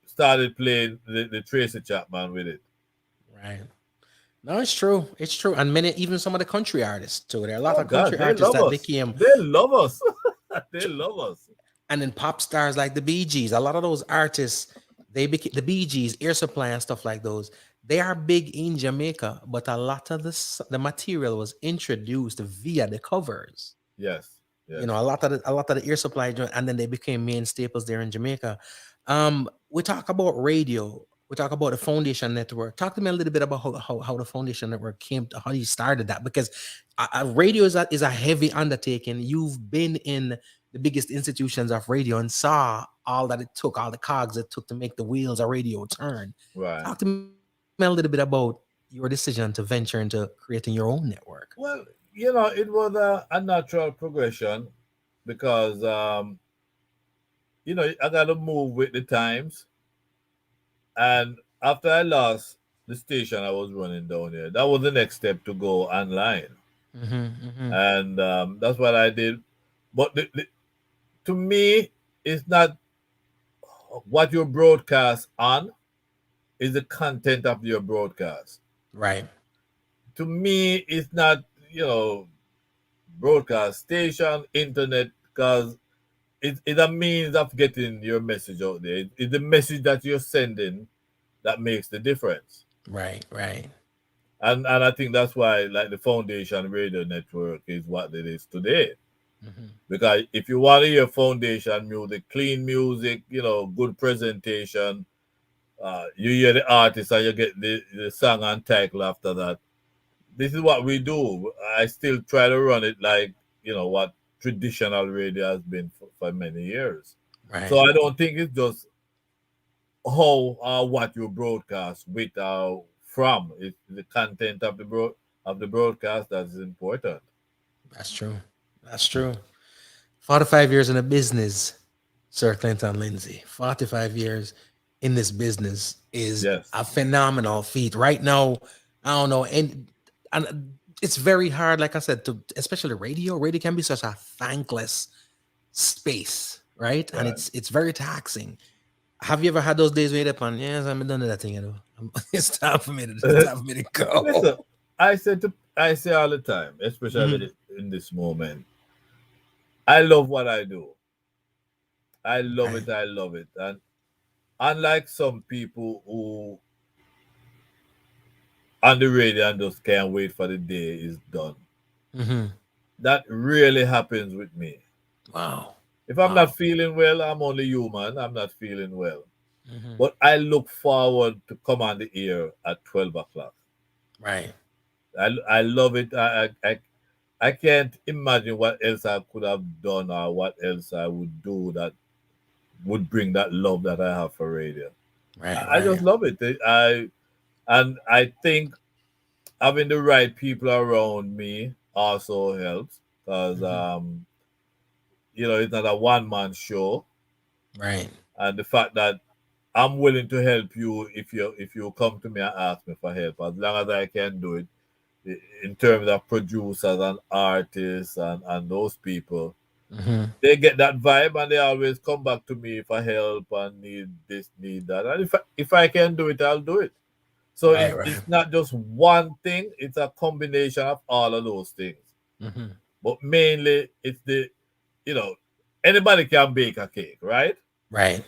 S6: started playing the Tracy Chapman with it.
S2: Right. No, it's true. It's true. And many, even some of the country artists too. There are a lot
S6: Oh
S2: of
S6: God,
S2: country
S6: they
S2: artists
S6: love
S2: that
S6: us.
S2: became,
S6: They love us. They love us.
S2: and then pop stars like the Bee Gees. A lot of those artists, they became the Bee Gees, Air Supply, and stuff like those. They are big in Jamaica, but a lot of the material was introduced via the covers.
S6: Yes,
S2: You
S6: yes.
S2: know, a lot of the Air Supply, and then they became main staples there in Jamaica. We talk about radio. We talk about the Foundation Network. Talk to me a little bit about how the Foundation Network came to how you started that, because radio is a heavy undertaking. You've been in the biggest institutions of radio and saw all that it took, all the cogs it took to make the wheels of radio turn.
S6: Right.
S2: Talk to me a little bit about your decision to venture into creating your own network.
S6: Well, it was a natural progression because I got to move with the times. And after I lost the station I was running down here, that was the next step to go online,
S2: Mm-hmm,
S6: and that's what I did. But to me, it's not what you broadcast on; is the content of your broadcast.
S2: right.
S6: To me, it's not broadcast station, internet, because it's a means of getting your message out there. It's the message that you're sending that makes the difference.
S2: Right, right.
S6: And I think that's why like the Foundation Radio Network is what it is today.
S2: Mhm.
S6: Because if you want to hear Foundation music, clean music, good presentation, you hear the artist and you get the song and title after that. This is what we do. I still try to run it like what traditional radio has been for many years. So
S2: Right.
S6: I don't think it's just how what you broadcast with from. It's the content of the broadcast that is important.
S2: That's true. That's true. 45 years in the business, Sir Clinton Lindsay. 45 years in this business is
S6: Yes.
S2: a phenomenal feat. Right now, I don't know. And it's very hard, like I said, to especially radio. Radio can be such a thankless space, right? And
S6: Right.
S2: it's very taxing. Have you ever had those days where you're up on, yes, I'm done with that thing, it's time for me to
S6: Listen,
S2: go.
S6: I say all the time, especially
S2: Mhm.
S6: in this moment. I love what I do. I love
S2: Right.
S6: it. I love it. And unlike some people who on the radio and just can't wait for the day is done,
S2: Hmm.
S6: that really happens with me.
S2: Wow.
S6: If I'm
S2: Wow.
S6: not feeling well, I'm only human. I'm not feeling well. But I look forward to come on the air at 12 o'clock.
S2: Right.
S6: I love it. I can't imagine what else I could have done or what else I would do that would bring that love that I have for radio.
S2: Right.
S6: I just
S2: Right.
S6: love it. I think having the right people around me also helps because it's not a one man show,
S2: Right.
S6: and the fact that I'm willing to help you if you come to me and ask me for help as long as I can do it in terms of producers and artists and those people. They get that vibe and they always come back to me for help and need this, need that. And if I can do it, I'll do it. So
S2: Right. Right.
S6: it's not just one thing, it's a combination of all of those things. But mainly it's you know, anybody can bake a cake, right?
S2: Right.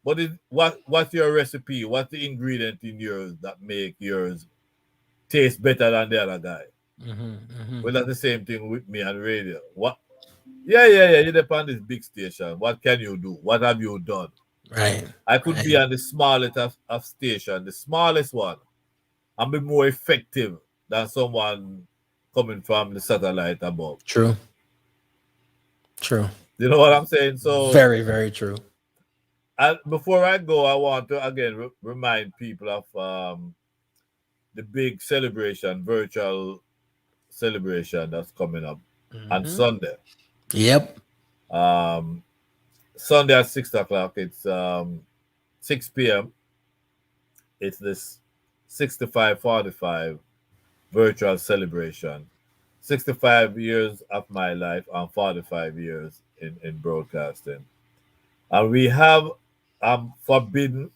S6: What's your recipe? What's the ingredient in yours that make yours taste better than the other guy? Well, that's the same thing with me and radio. What? Yeah. You depend on this big station. What can you do? What have you done?
S2: Right.
S6: I could be on the smallest of station, the smallest one, and be more effective than someone coming from the satellite above.
S2: True. True.
S6: You know what I'm saying? So,
S2: Very, very true.
S6: before I go, I want to again remind people of the big celebration, virtual celebration that's coming up on Sunday.
S2: Yep.
S6: Sunday at 6 o'clock. It's 6 p.m. It's this 65-45 virtual celebration. 65 years of my life and 45 years in broadcasting. And we have forbidden,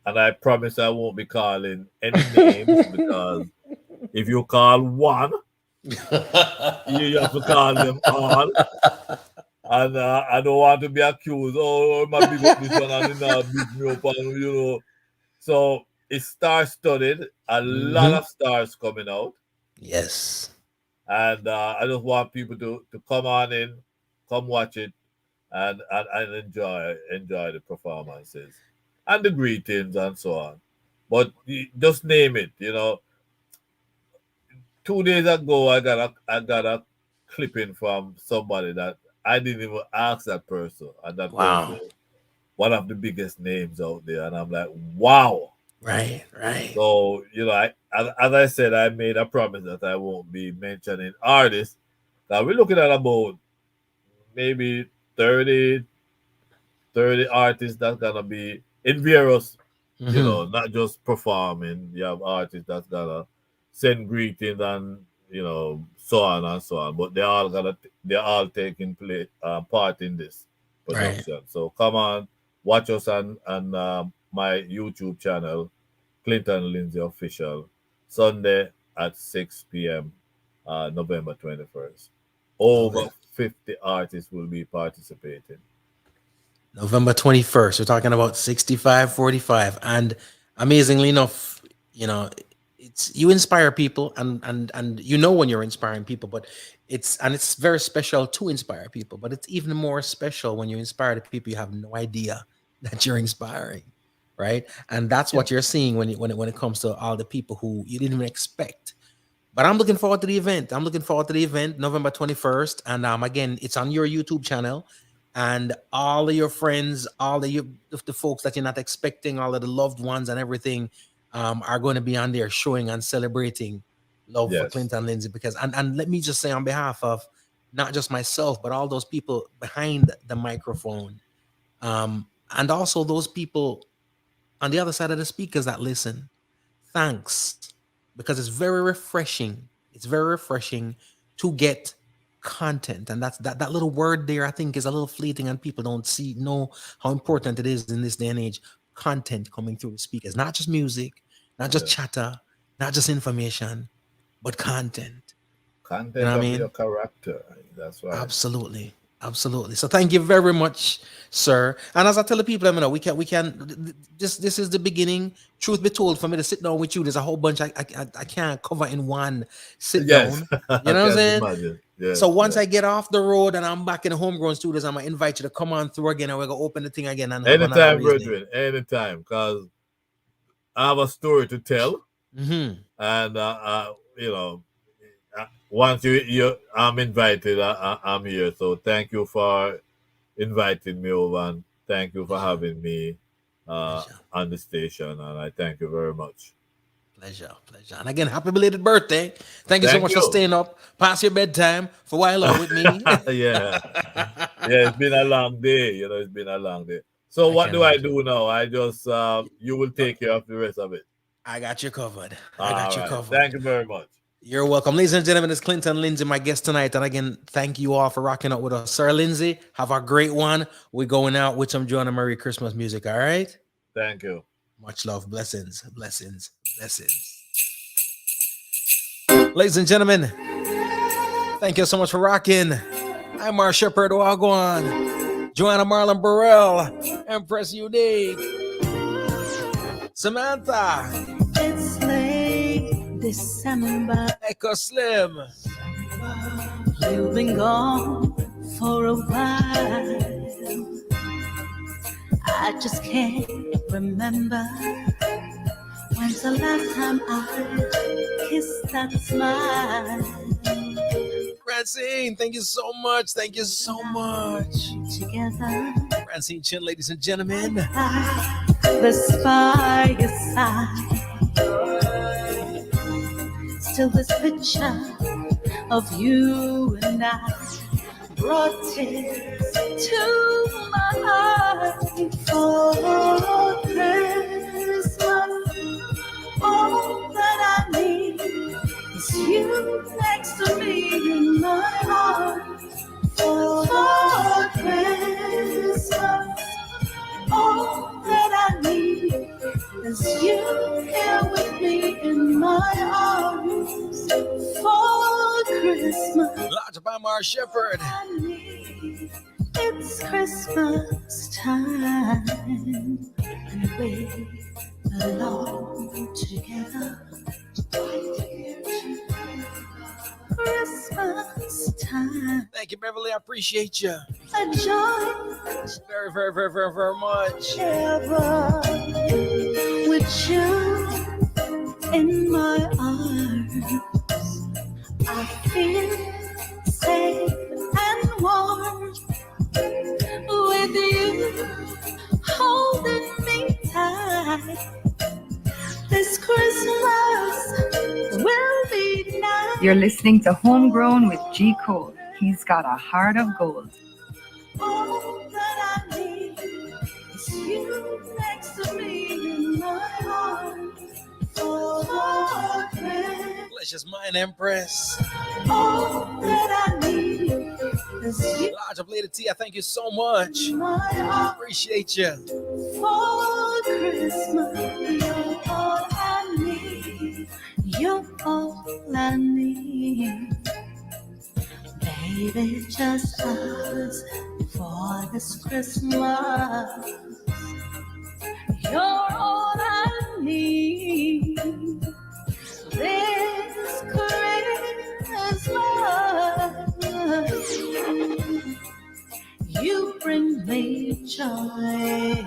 S6: and I promise I won't be calling any names because if you call one, you have to call them all. And I don't want to be accused. Oh, my big up this one and then beat me up and. So it's star studded, a lot of stars coming out.
S2: Yes.
S6: And I just want people to come on in, come watch it, and enjoy the performances and the greetings and so on. But just name it. 2 days ago, I got a clipping from somebody that I didn't even ask that person, and that person, one of the biggest names out there, and I'm like, wow.
S2: Right.
S6: So as I said, I made a promise that I won't be mentioning artists. Now we're looking at about maybe 30 artists that's gonna be in various, not just performing. You have artists that's gonna send greetings and so on and so on. But they're all taking part in this production.
S2: Right.
S6: So come on, watch us on my YouTube channel, Clinton Lindsay Official, Sunday at 6 p.m. November 21st. Over 50 artists will be participating.
S2: November 21st. We're talking about 65-45. And amazingly enough, it's you inspire people and when you're inspiring people, but it's very special to inspire people, but it's even more special when you inspire the people you have no idea that you're inspiring. Right. And that's what you're seeing when it comes to all the people who you didn't even expect. But I'm looking forward to the event. November 21st. And again, it's on your YouTube channel. And all of your friends, all of the folks that you're not expecting, all of the loved ones and everything are going to be on there showing and celebrating love for Clinton Lindsay. Because and let me just say on behalf of not just myself, but all those people behind the microphone, and also those people on the other side of the speakers that listen, thanks, because it's very refreshing. It's very refreshing to get content, and that's that little word there. I think is a little fleeting, and people don't know how important it is in this day and age. Content coming through the speakers, not just music, not just chatter, not just information, but content.
S6: Content of your character. That's right.
S2: Absolutely. Absolutely. So thank you very much, sir. And as I tell the people, this is the beginning. Truth be told, for me to sit down with you, there's a whole bunch I can't cover in one sit
S6: Yes,
S2: down.
S6: I
S2: You know what I'm
S6: can
S2: saying?
S6: imagine. Yes,
S2: So once
S6: yes.
S2: I get off the road and I'm back in the homegrown studios, I'm gonna invite you to come on through again and we're gonna open the thing again and have another
S6: Anytime,
S2: race day.
S6: brethren, anytime, because I have a story to tell,
S2: Mm-hmm.
S6: and once I'm invited, I'm here. So thank you for inviting me over, and thank you for having me
S2: Pleasure.
S6: on the station, and I thank you very much.
S2: Pleasure. And again, happy belated birthday. Thank you so
S6: Thank
S2: much for
S6: you.
S2: staying up past your bedtime for a while out with me.
S6: Yeah, it's been a long day. It's been a long day. So
S2: I
S6: what
S2: can
S6: do I
S2: imagine.
S6: do now? I just you will take care of the rest of it.
S2: I got you covered.
S6: All right. Thank you very much.
S2: You're welcome. Ladies and gentlemen, it's Clinton Lindsay, my guest tonight. And again, thank you all for rocking out with us. Sir Lindsay, have a great one. We're going out with some Joanna Marie Christmas music, all right?
S6: Thank you.
S2: Much love. Blessings. Ladies and gentlemen, thank you so much for rocking. I'm Mar Shepherd Wagwan, Joanna Marlon Burrell, Empress Unique, Samantha,
S7: It's late December.
S2: Echo Slim,
S7: You've been gone for a while. I just can't remember when's the last time I kissed that smile.
S2: Francine, thank you so much. Together. Francine Chin, ladies and gentlemen.
S7: The fireside. Still this picture of you and I brought tears to my eyes. For Christmas, all that I need is you next to me in my arms. For Christmas, all that I need is you here with me in my arms. For Christmas,
S2: Lodged by Mar Shepherd.
S7: It's Christmas time, and we belong together. Christmas time.
S2: Thank you, Beverly. I appreciate you
S7: A joy
S2: very, very, very, very, very much.
S7: ever with you in my arms. I feel safe and warm with you holding me tight. This Christmas will be nice.
S8: You're listening to Homegrown with G. Cole. He's got a heart of gold.
S7: All that I need is you next to me in my arms. For Christmas,
S2: Delicious Mind Empress.
S7: all that I need is you
S2: Lodge of Lady T, I thank you so much.
S7: in my arms.
S2: Appreciate you.
S7: For Christmas, you're all I need. You're all I need. Baby, just us for this Christmas. You're all I need. This Christmas, you bring me joy.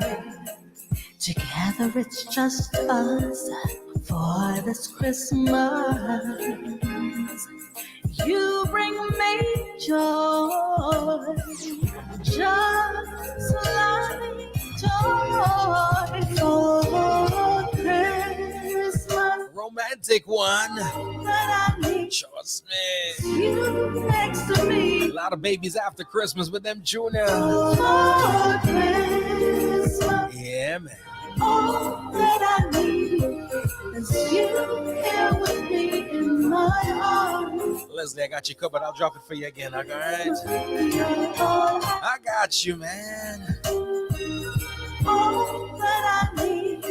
S7: Together it's just us for this Christmas. You bring me joy, just like joy for Christmas.
S2: Romantic one.
S7: That I need
S2: Shaw Smith.
S7: you next to me
S2: A lot of babies after Christmas with them juniors.
S7: for Christmas.
S2: Yeah, man.
S7: All that I need is you here with me in my arms.
S2: Leslie, I got you covered. I'll drop it for you again. All right.
S7: You're all
S2: I got you, man.
S7: that I need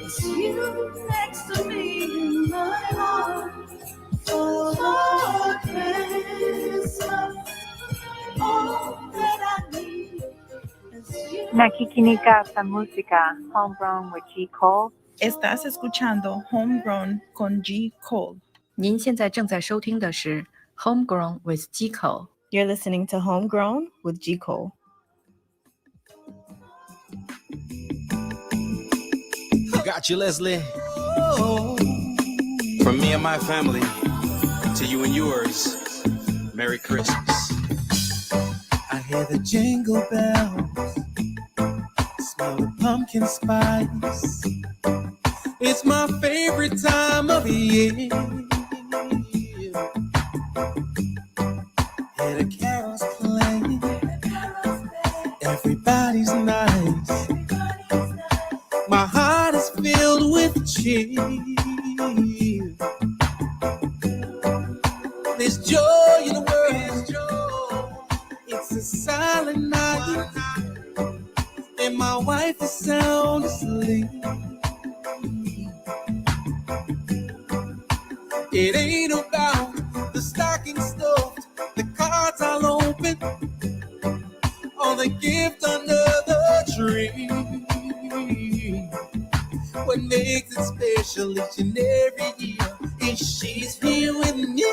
S7: is you next to me in my arms. For Christmas, all that
S8: Nakikinika sa música Homegrown with G. Cole.
S9: Estás escuchando Homegrown con G. Cole.
S10: 您现在正在收听的是 Homegrown with G. Cole.
S9: You're listening to Homegrown with G. Cole.
S2: Got you, Leslie. From me and my family to you and yours, Merry Christmas.
S3: I hear the jingle bells, smell the pumpkin spice. It's my favorite time of year. Hear the carols playing, everybody's nice. My heart is filled with cheer. There's joy in the world. It's a silent night, and my wife is sound asleep. It ain't about the stocking stuffed, the cards I'll open, or the gift under the tree. What makes it special each and every year is she's here with me.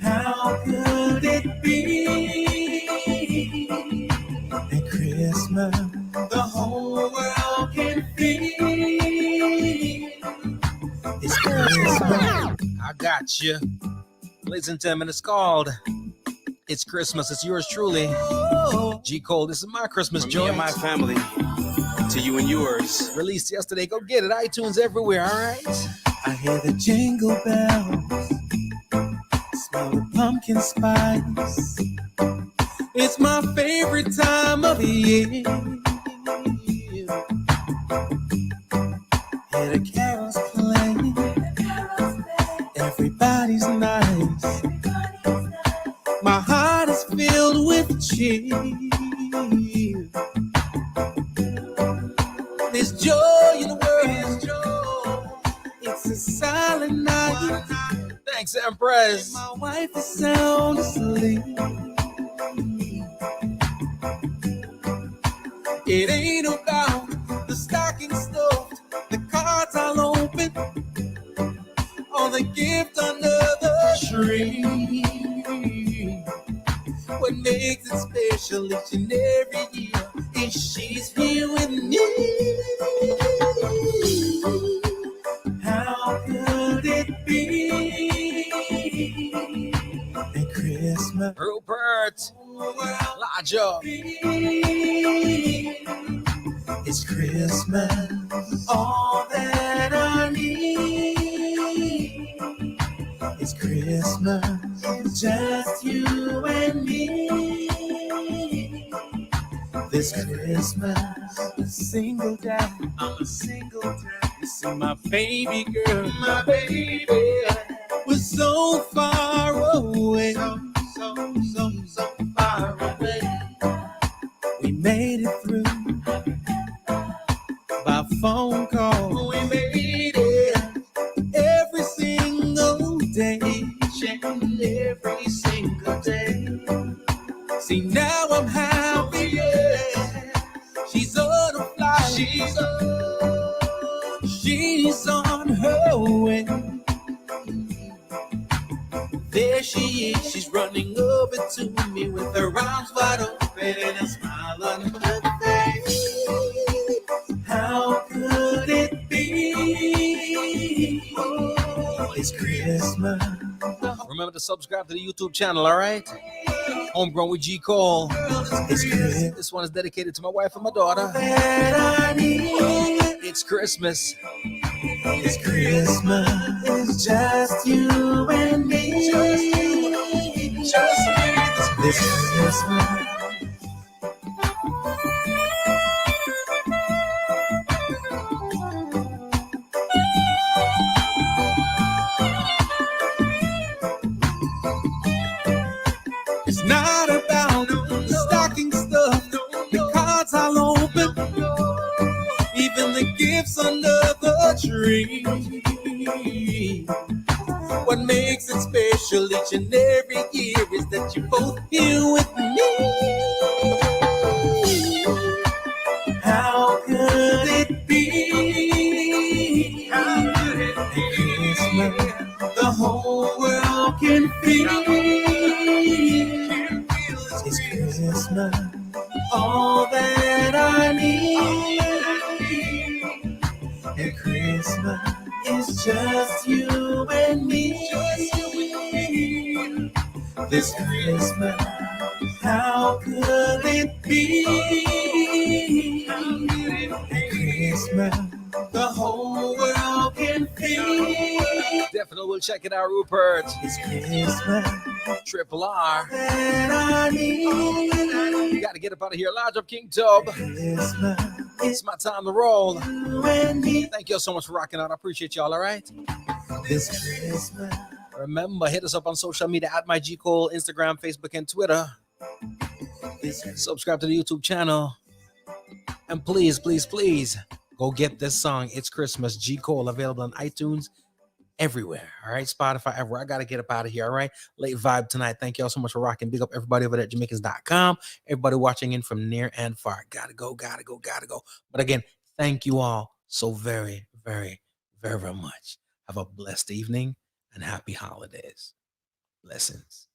S3: How could it be at Christmas the whole world can feel? It's Christmas.
S2: I got you. Ladies and gentlemen, it's called It's Christmas. It's yours truly, G. Cole. This is my Christmas
S11: From
S2: joint.
S11: me and my family to you and yours.
S2: Released yesterday. Go get it. iTunes everywhere, all right?
S3: I hear the jingle bells, smell the pumpkin spice. It's my favorite time of year. Hear the carols playing, everybody's nice. My heart is filled with cheer. There's joy in the world. It's a silent night.
S2: Thanks, Empress.
S3: My wife is sound asleep. It ain't about the stocking stuffed, the cards I'll open, or the gift under the tree. What makes it special each and every year is she's here with me. How could it be at Christmas?
S2: Rupert, large up.
S3: It's Christmas, all that I need. It's Christmas, just you and me. This Christmas, a single day, I'm a single day. You see my baby girl, my baby was so far away, so far away. We made it through by phone call. We made it every single day, checking every single day. See, now I'm happy, yeah. She's on a flight, she's on her way. There she is, she's running over to me with her arms wide open and a smile on her face. How could it be? Oh, it's Christmas.
S2: Remember to subscribe to the YouTube channel, all right? Homegrown with G. Cole. This one is dedicated to my wife and my daughter. It's Christmas.
S3: It's Christmas. It's just you and me. Just me. This Christmas. It's not about stocking stuff, the cards I'll open, even the gifts under the tree. What makes it special each and every year is that you're both here with me.
S2: all that I need. And Christmas is just you and me. This Christmas, how could it be? Christmas, the whole world can feel. Definitely will check it out, Rupert. It's Christmas, Triple R. And I need. You gotta get up out of here. Lodge up, King Dub. It's my time to roll. Thank you all so much for rocking out. I appreciate y'all, all right? This Christmas. Remember, hit us up on social media at my G Cole, Instagram, Facebook, and Twitter. Subscribe to the YouTube channel. And please, please, please go get this song. It's Christmas, G Cole, available on iTunes everywhere. All right, Spotify, everywhere. I got to get up out of here. All right, late vibe tonight. Thank you all so much for rocking. Big up everybody over there at Jamaicans.com. Everybody watching in from near and far. Gotta go, gotta go, gotta go. But again, thank you all so very, very, very, very much. Have a blessed evening and happy holidays. Blessings.